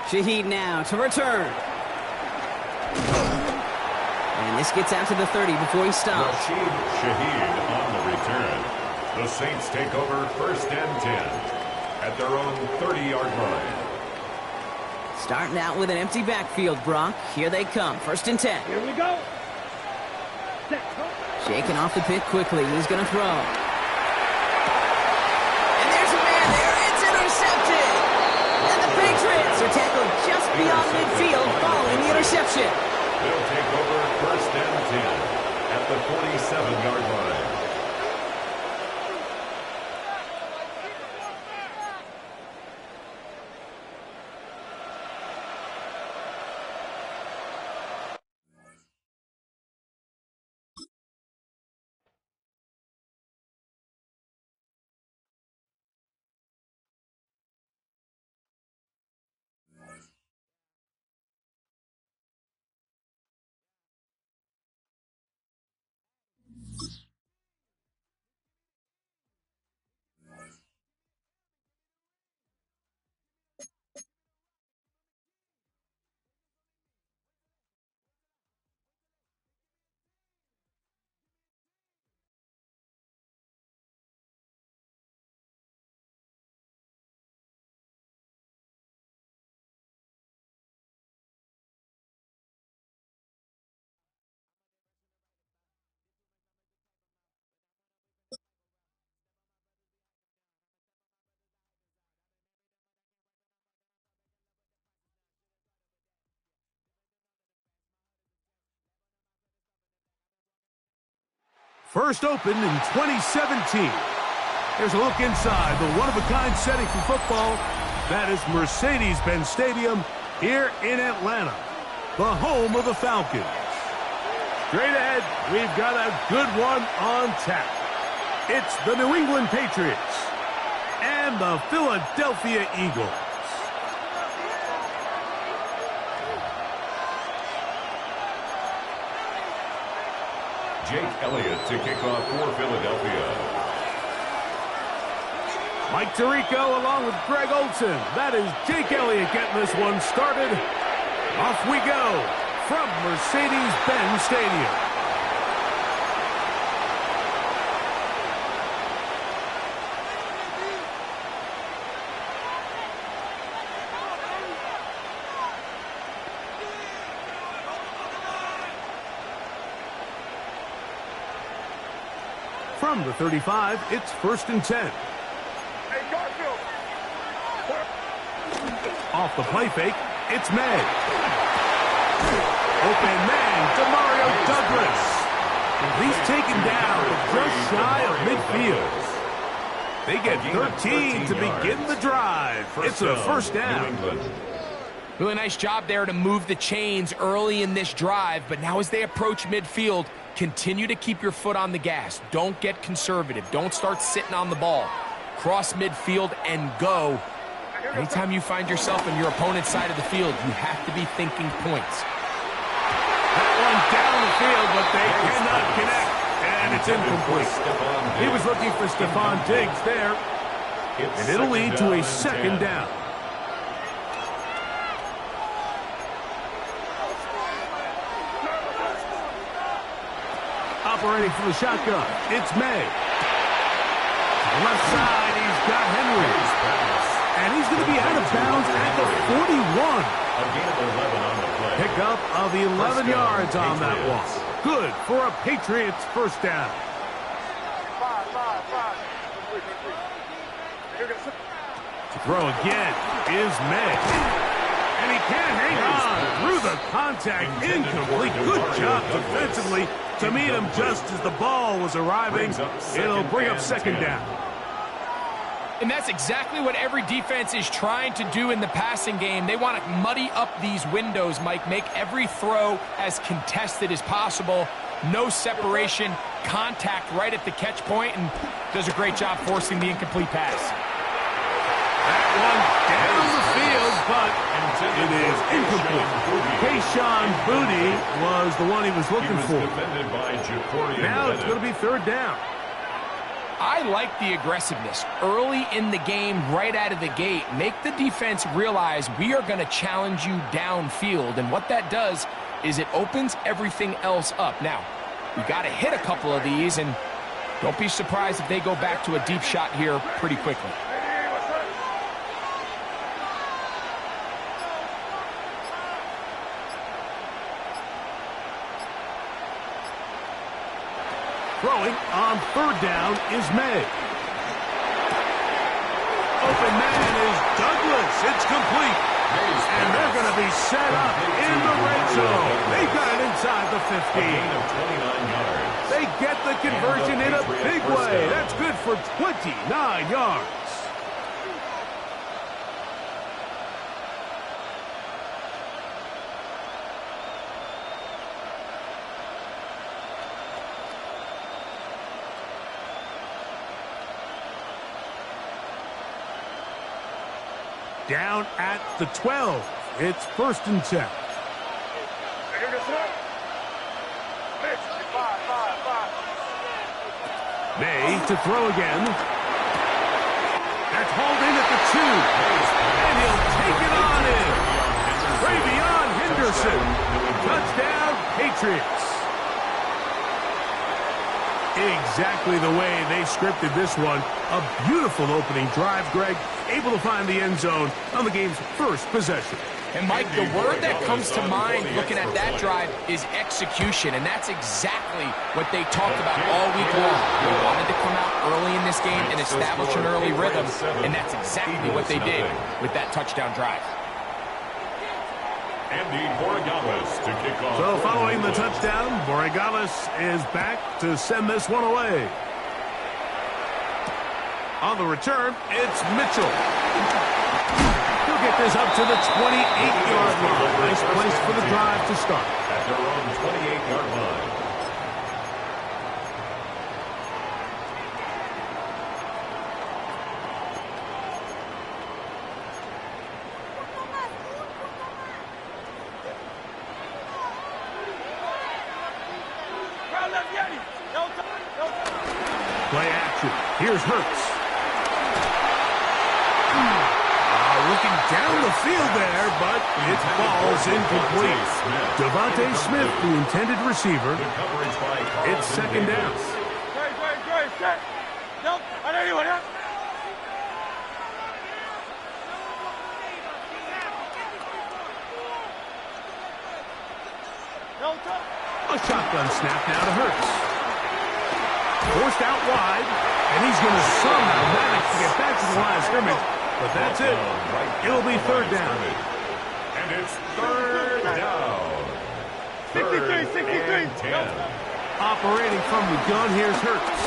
Shaheed now to return. And this gets out to the 30 before he stops. Shaheed on the return. The Saints take over 1st and 10 at their own 30-yard line. Starting out with an empty backfield, Brock. Here they come. 1st and 10. Here we go. Shaking off the pick quickly. He's going to throw. And there's a man there. It's intercepted. And the Patriots are tackled just beyond midfield following the interception. They'll take over 1st and 10 at the 47-yard line. First opened in 2017. Here's a look inside the one-of-a-kind setting for football. That is Mercedes-Benz Stadium here in Atlanta, the home of the Falcons. Straight ahead, we've got a good one on tap. It's the New England Patriots and the Philadelphia Eagles. Jake Elliott to kick off for Philadelphia. Mike Tirico along with Greg Olsen. That is Jake Elliott getting this one started. Off we go from Mercedes-Benz Stadium. From the 35, it's 1st and 10. Off the play fake, it's May. Open man, Demario Douglas. And he's taken down just shy of midfield. They get 13 to begin the drive. It's a 1st down. Really nice job there to move the chains early in this drive, but now as they approach midfield, continue to keep your foot on the gas. Don't get conservative. Don't start sitting on the ball. Cross midfield and go. Anytime you find yourself on your opponent's side of the field, you have to be thinking points. That one down the field, but they cannot connect. And it's incomplete. He was looking for Stephon Diggs there. And it'll lead to a 2nd down. Operating from the shotgun, it's May. To the left side, he's got Henry. And he's going to be out of bounds at the 41. A gain of 11 on the play. Pickup of 11 yards on that walk. Good for a Patriots 1st down. To throw again is May. And he can't hang on through the contact. Incomplete. Good job defensively to meet him just as the ball was arriving. It'll bring up second down. And that's exactly what every defense is trying to do in the passing game. They want to muddy up these windows, Mike, make every throw as contested as possible. No separation, contact right at the catch point, and does a great job forcing the incomplete pass. That one down the field, but it is incomplete. Kayshawn Booty was the one he was looking for. Now it's going to be third down. I like the aggressiveness early in the game, right out of the gate. Make the defense realize we are going to challenge you downfield, and what that does is it opens everything else up. Now, you got to hit a couple of these, and don't be surprised if they go back to a deep shot here pretty quickly. Throwing on third down is May. Open man is Douglas. It's complete. And they're going to be set up in the red zone. They got it inside the 15. They get the conversion in a big way. That's good for 29 yards. Down at the 12. It's first and 10. May to throw again. That's hauled in at the 2. And he'll take it on in. Ravion Henderson. Touchdown, Patriots. Exactly the way they scripted this one. A beautiful opening drive, Greg. Able to find the end zone on the game's first possession. And, Mike, the word that comes to mind looking at that drive is execution, and that's exactly what they talked about all week long. They wanted to come out early in this game and establish an early rhythm, and that's exactly what they did with that touchdown drive. So following the touchdown, Borregales is back to send this one away. On the return, it's Mitchell. He'll get this up to the 28-yard line. Nice place for the drive to start. At their own 28-yard line. Play action. Here's Hurts. Looking down the field there, but it falls incomplete. Devontae Smith, the intended receiver. It's second down. A shotgun snap now to Hurts. Forced out wide, and he's going to somehow manage to get back to the line of scrimmage. But that's it. It'll be third down. And it's third down. 63. Operating from the gun, here's Hurts.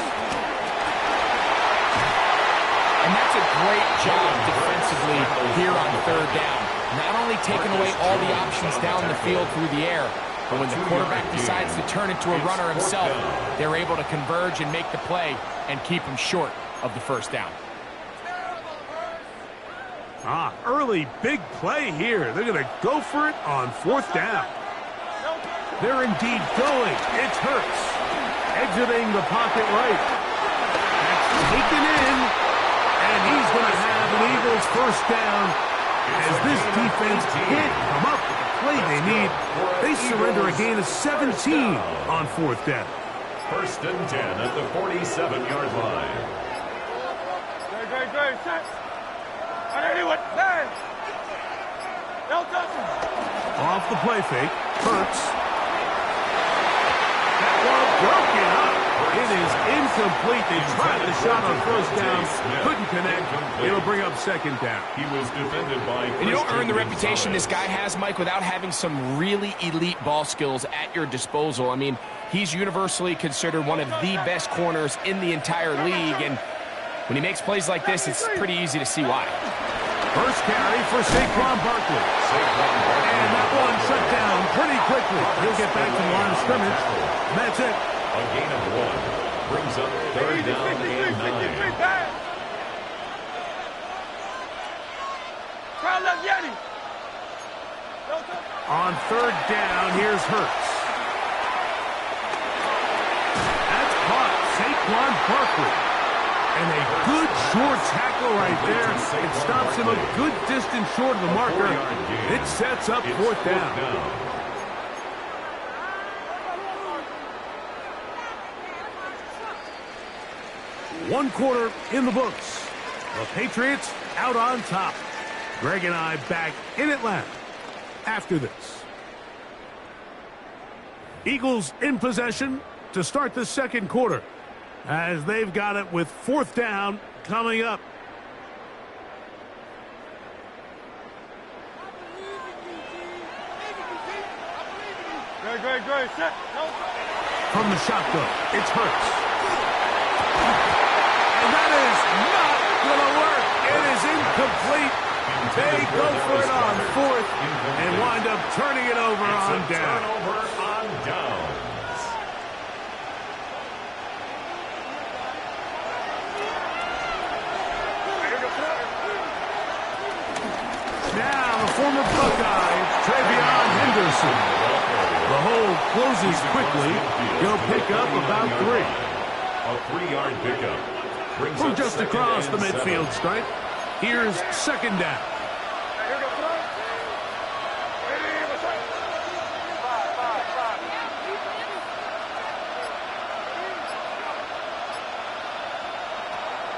And that's a great job defensively here on third down. Not only taking away all the options down the field through the air, but when the quarterback decides to turn into a runner himself, they're able to converge and make the play and keep him short of the first down. Early big play here. They're going to go for it on fourth down. They're indeed going. It's Hurts. Exiting the pocket right. That's taken in. And he's going to have an Eagles first down. As this defense can't come up with the play they need, they surrender a gain of 17 on fourth down. First and 10 at the 47-yard line. Off the play fake, Hurts. That one broken up It is incomplete. They tried the shot on first down, couldn't connect. It'll bring up second down. He was defended by... And you don't earn the reputation this guy has, Mike, without having some really elite ball skills at your disposal. I mean, he's universally considered one of the best corners in the entire league, and when he makes plays like this, it's pretty easy to see why. First carry for Saquon Barkley. And that one shut down pretty quickly. He'll get back to the line of scrimmage. And that's it. A gain of 1 brings up third down and 9. On third down, here's Hurts. That's caught. Saquon Barkley. And a good short tackle right there. It stops him a good distance short of the marker. It sets up fourth down. One quarter in the books. The Patriots out on top. Greg and I back in Atlanta after this. Eagles in possession to start the second quarter, as they've got it with fourth down coming up. Great. Set. From the shotgun, it's Hurts. And that is not going to work. It is incomplete. They go for it on fourth and wind up turning it over on down. Turnover on downs. Now the former Buckeye, Travion Henderson. The hole closes quickly. He'll pick up about 3. A 3-yard pickup. Brings From up just second across the and 7. midfield stripe, here's second down.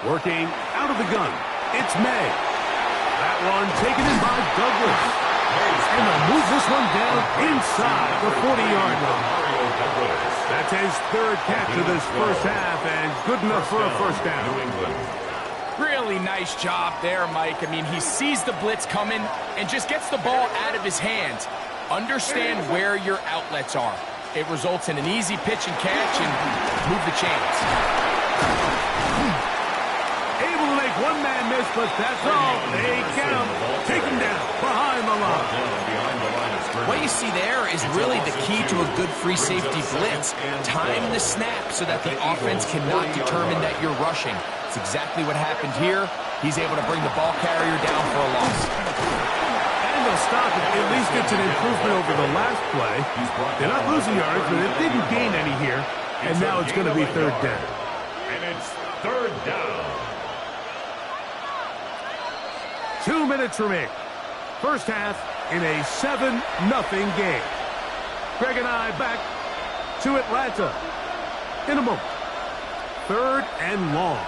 Working out of the gun, it's May. That one taken in by Douglas. And they'll move this one down inside the 40-yard line. That's his third catch of this first half, and good enough for a first down. Really nice job there, Mike. I mean, he sees the blitz coming and just gets the ball out of his hands. Understand where your outlets are. It results in an easy pitch and catch and move the chains. Able to make one man miss, but that's all. They count. Take him down behind the line. What you see there is really the key to a good free safety blitz. Time the snap so that the offense cannot determine that you're rushing. It's exactly what happened here. He's able to bring the ball carrier down for a loss. And they'll stop it. At least it's an improvement over the last play. They're not losing yards, but it didn't gain any here. And now it's going to be third down. And it's third down. 2 minutes remaining. First half in a 7-0 game. Greg and I back to Atlanta in a moment. Third and long.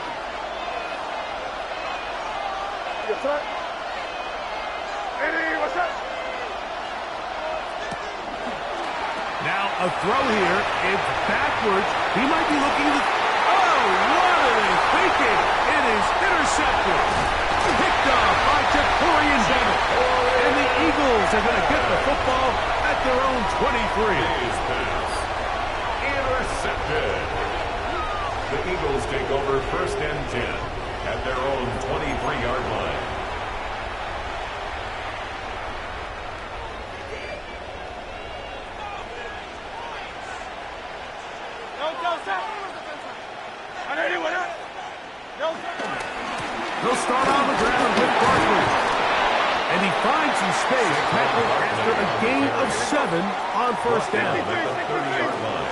Now a throw here. It's backwards. He might be looking to... Oh, what are they thinking? It is intercepted. Picked off by Jacorian Bennett. And the Eagles are going to get the football at their own 23. His pass. Intercepted. The Eagles take over first and 10 at their own 23-yard line. They'll start on the ground with Barkley. And he finds some space tackled after a gain of 7 on first down.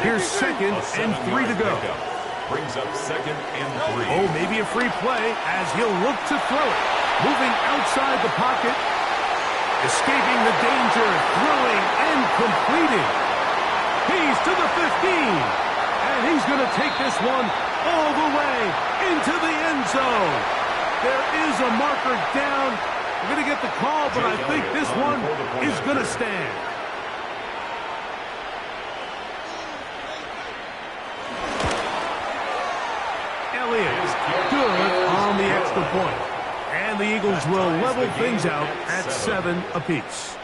Here's second and 3 to go. Brings up second and 3. Oh, maybe a free play as he'll look to throw it. Moving outside the pocket. Escaping the danger. Throwing and completing. He's to the 15. And he's going to take this one all the way into the end zone. There is a marker down. We're going to get the call, but I think this one is going to stand. extra point. And the Eagles will level things out at 7 apiece.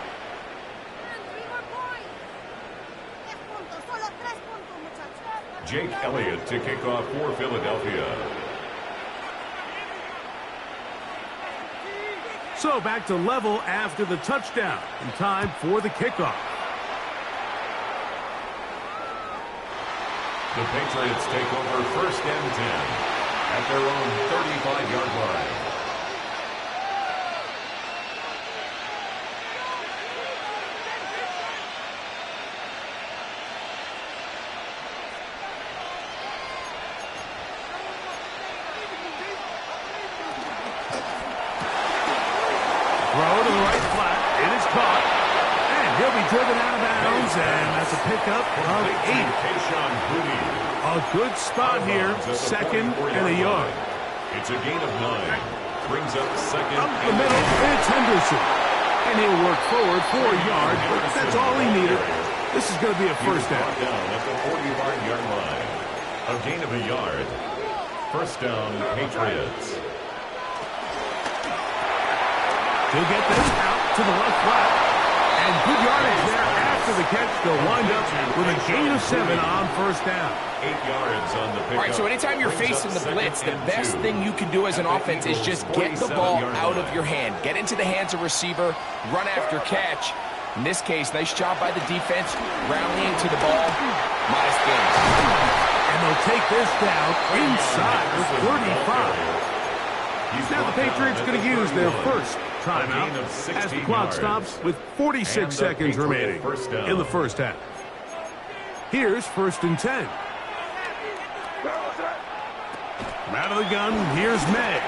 Jake Elliott to kick off for Philadelphia. So back to level after the touchdown. And time for the kickoff. The Patriots take over 1st and 10 at their own 35-yard line. Throw to the right flat. It is caught. And he'll be driven out of bounds. And that's a pickup of 8. A good spot here. 2nd and a yard. It's a gain of 9. Brings up 2nd. Up the middle, it's Henderson. And he'll work forward for a yard, but that's all he needed. This is going to be a first down. Down at the 45-yard line. A gain of a yard. First down, Patriots. He'll get this out to the left flat. And good yardage there after the catch. They'll wind up with a gain of 7 on first down. 8 yards on the pickup. All right, so anytime you're facing the blitz, the best thing you can do as an offense is just get the ball out of your hand. Get into the hands of receiver, run after catch. In this case, nice job by the defense, rallying to the ball. Modest gains. And they'll take this down inside the 35. Now the Patriots going to use their first timeout as the clock stops with 46 seconds remaining in the first half. Here's 1st and 10. Out of the gun, here's May.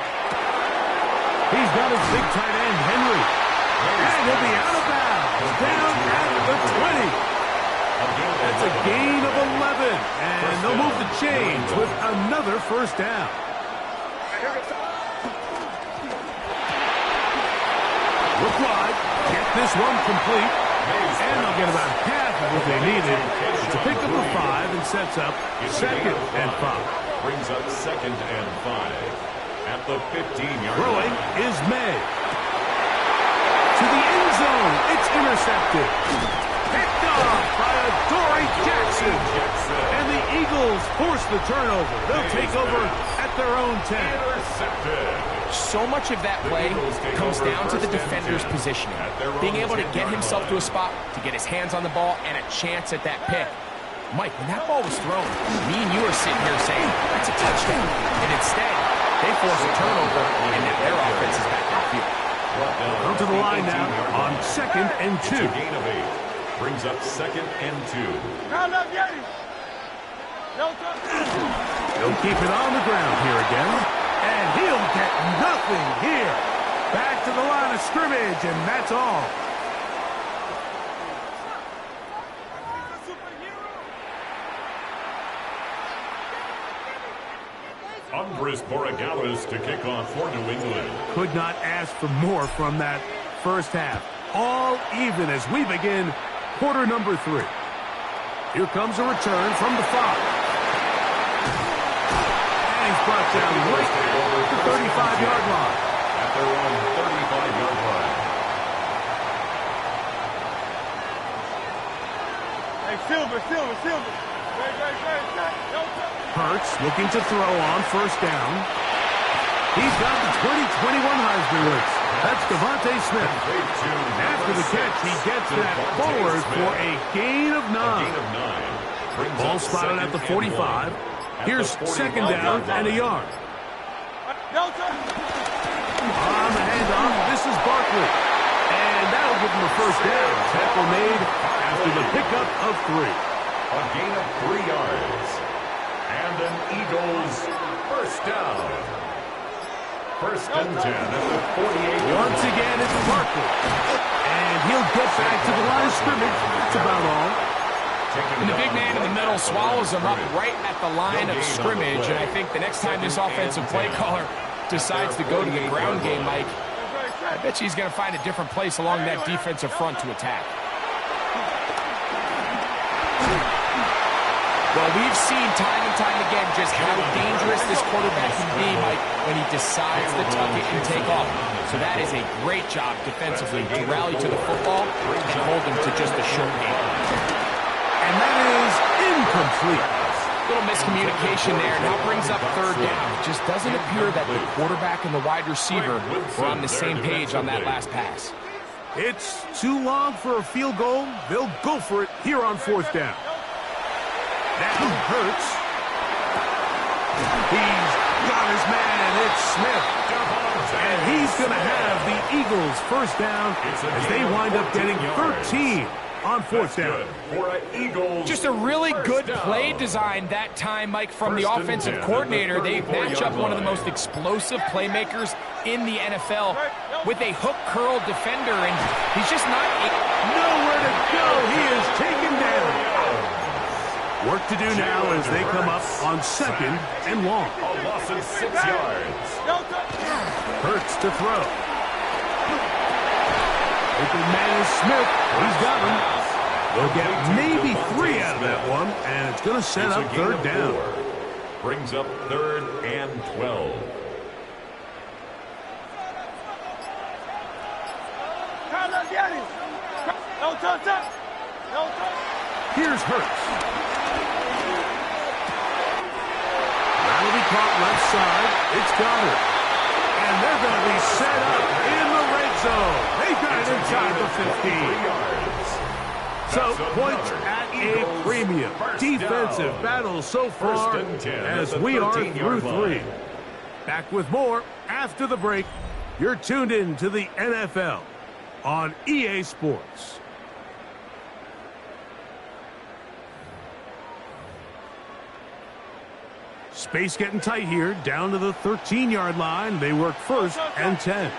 He's got his big tight end, Henry. And he'll be out of bounds, down at the 20. That's a gain of 11. And they'll move the chains with another first down. Look wide, get this one complete, and they'll get about half of what they needed. It's a pickup of 5 and sets up 2nd and 5. Brings up 2nd and 5 at the 15-yard Throwing line. is May. To the end zone, it's intercepted. Picked off by Adoree Jackson. And the Eagles force the turnover. They'll take over at their own 10. Intercepted. So much of that play comes down to the defender's positioning. Being able to get himself to a spot, to get his hands on the ball, and a chance at that pick. Mike, when that ball was thrown, me and you are sitting here saying, that's a touchdown. And instead, they force a turnover, and now their offense is back on the field. Come to the line now on 2nd and 2. It's a gain of 8. Brings up 2nd and 2. He'll keep it on the ground here again. And he'll get nothing here. Back to the line of scrimmage, and that's all. Andres Borregales to kick off for New England. Could not ask for more from that first half. All even as we begin quarter number 3. Here comes a return from the 5. And he's brought down right at the 35-yard line. At their own 35-yard line. Hey, Silver. Hurts looking to throw on first down. He's got the 2021 Heisman winners. That's Devontae Smith. After the catch, he gets that forward for a gain of 9. Ball spotted at the 45. Here's 2nd down and a yard. On the handoff, this is Barkley. And that'll give him a first down. Tackle made after the pickup of 3. A gain of 3 yards. And an Eagles first down. 1st and 10 at the 48. Once again, it's Barkley. And he'll get back to the line of scrimmage. That's about all. And the big man in the middle swallows him up right at the line of scrimmage. And I think the next time this offensive play caller decides to go to the ground game, Mike, I bet you he's going to find a different place along that defensive front to attack. Well, we've seen time and time again just how dangerous this quarterback can be, Mike, when he decides to tuck it and take off. So that is a great job defensively to rally to the football and hold him to just a short game. And that is incomplete. Little miscommunication there. Now brings up third down. It just doesn't appear that the quarterback and the wide receiver were on the same page on that last pass. It's too long for a field goal. They'll go for it here on fourth down. Now Hurts. He's got his man. It's Smith. And he's going to have the Eagles first down as they wind up getting 13 on fourth down. Just a really good play design that time, Mike, from the offensive coordinator. They match up one of the most explosive playmakers in the NFL with a hook curl defender, and he's just not... Nowhere to go. He is taken down. Work to do now as they come up on second and long. A loss of 6 yards. Hurts to throw. Open man is Smith. He's got him. They'll get maybe 3 out of that one, and it's going to set up third down. Brings up 3rd and 12. Here's Hurts. That'll be caught left side. It's Goddard. And they're going to be set up in the red zone. They've got it inside the 15. So, points at a premium. Defensive battle so far as we are through 3. Back with more after the break. You're tuned in to the NFL on EA Sports. Space getting tight here, down to the 13-yard line. They work first and 10.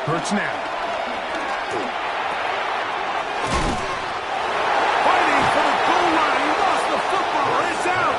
Hurts now. Fighting for the goal line. He lost the football. It's out.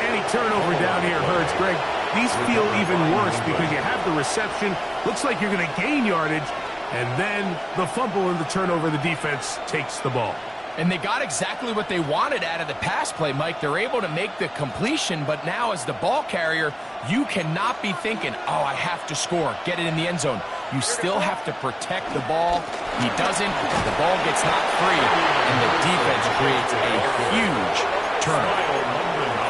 Any turnover down here hurts, Greg. These feel even worse because you have the reception. Looks like you're going to gain yardage. And then the fumble and the turnover, the defense takes the ball. And they got exactly what they wanted out of the pass play, Mike. They're able to make the completion, but now as the ball carrier, you cannot be thinking, oh, I have to score, get it in the end zone. You still have to protect the ball. He doesn't. The ball gets knocked free, and the defense creates a huge turnover.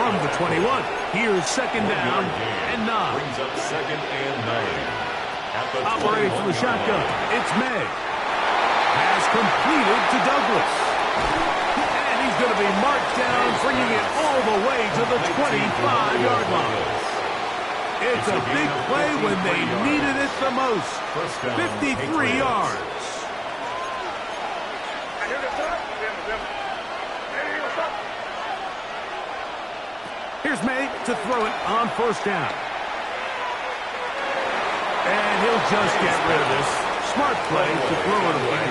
From the 21, here's second down and 9. Brings up 2nd and 9. Operating from the shotgun, it's May. Has completed to Douglas. And he's going to be marked down, bringing it all the way to the 25-yard line. It's a big play when they needed it the most. 53 yards. Here's May to throw it on first down. And he'll just get rid of this. Smart play to throw it away.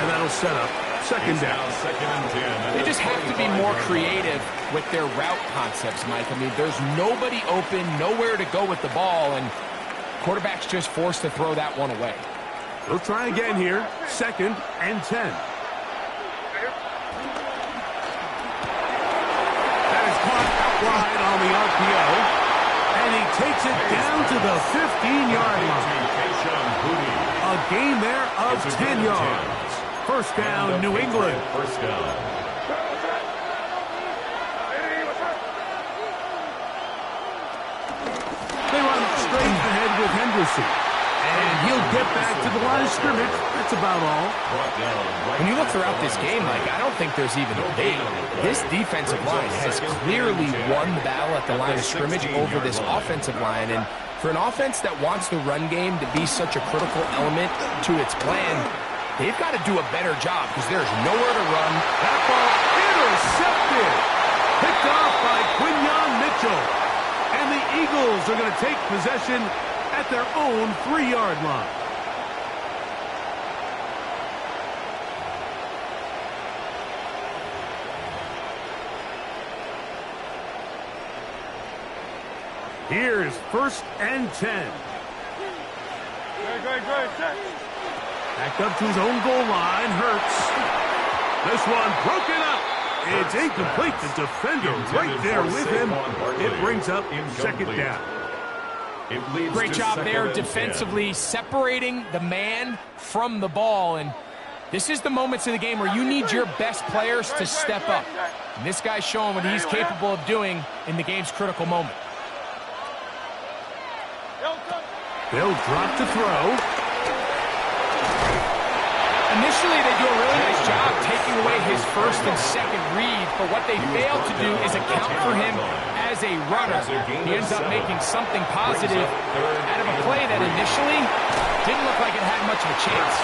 And that'll set up second down. 2nd and 10. They just have to be more creative with their route concepts, Mike. I mean, there's nobody open, nowhere to go with the ball, and quarterback's just forced to throw that one away. They'll try again here. 2nd and 10. That is caught out wide on the RPO. And he takes it down to the 15-yard line. A gain there of 10 yards. First down, New England. First down. They run straight ahead with Henderson. And he'll get back to the line of scrimmage. That's about all. When you look throughout this game, Mike, I don't think there's even a debate. This defensive line has clearly won the battle at the line of scrimmage over this offensive line. And for an offense that wants the run game to be such a critical element to its plan, they've got to do a better job because there's nowhere to run. That ball intercepted. Picked off by Quinyon Mitchell. And the Eagles are going to take possession at their own 3-yard line. Here's first and 10. Backed up to his own goal line. Hurts. This one broken up. It's incomplete. The defender right there with him. It brings up second down. Great job there defensively, separating the man from the ball. And this is the moments of the game where you need your best players to step up. And this guy's showing what he's capable of doing in the game's critical moment. They'll drop to throw. Initially, they do a really nice job taking away his first and second read, but what they fail to do is account for him as a runner. He ends up making something positive out of a play that initially didn't look like it had much of a chance.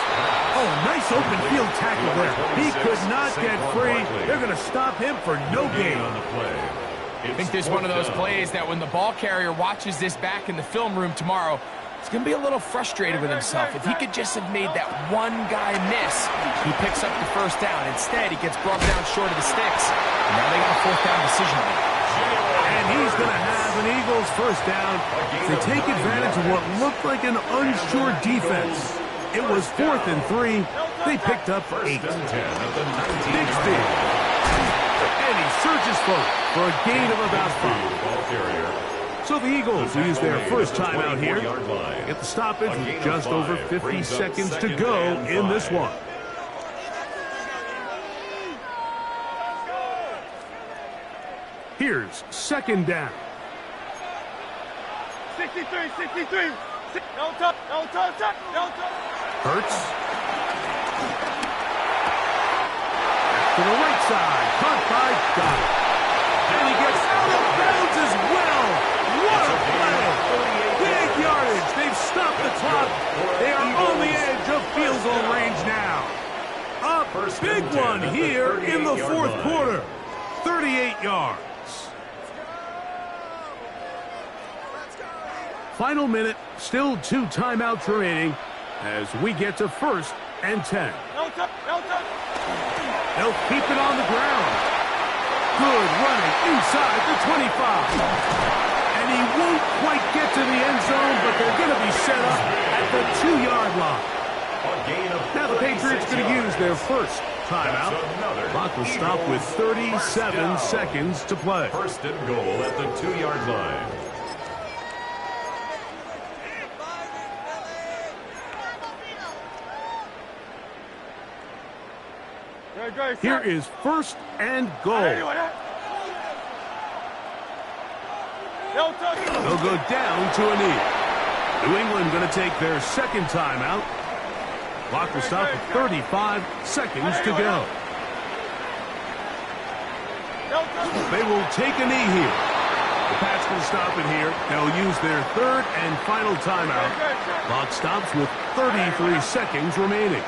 Oh, nice open field tackle there. He could not get free. They're going to stop him for no gain. I think this is one of those plays that when the ball carrier watches this back in the film room tomorrow, he's going to be a little frustrated with himself. If he could just have made that one guy miss, he picks up the first down. Instead, he gets brought down short of the sticks. And now they got a fourth down decision to make. And he's going to have an Eagles first down. They take advantage of what looked like an unsure defense. It was 4th and 3. They picked up 8. Bixby. And he surges forward for a gain of about 5. So the Eagles use their first time out here. Get the stoppage with just over 50 seconds to go in this one. Here's second down. 63. No touch. Hurts. To the right side. Caught by Donald. And he gets out of bounds as well. What a play. Big yardage. They've stopped the clock. They are on the edge of field goal range now. A big one here in the fourth quarter. 38 yards. Final minute, still 2 timeouts remaining as we get to 1st and 10. They'll keep it on the ground. Good running inside the 25. And he won't quite get to the end zone, but they're going to be set up at the 2-yard line. Now the Patriots going to use their first timeout. Clock will stop with 37 seconds to play. 1st and goal at the 2-yard line. Here is 1st and goal. They'll go down to a knee. New England going to take their second timeout. Clock will stop with 35 seconds to go. They will take a knee here. The Pats can stop it here. They'll use their 3rd and final timeout. Clock stops with 33 seconds remaining.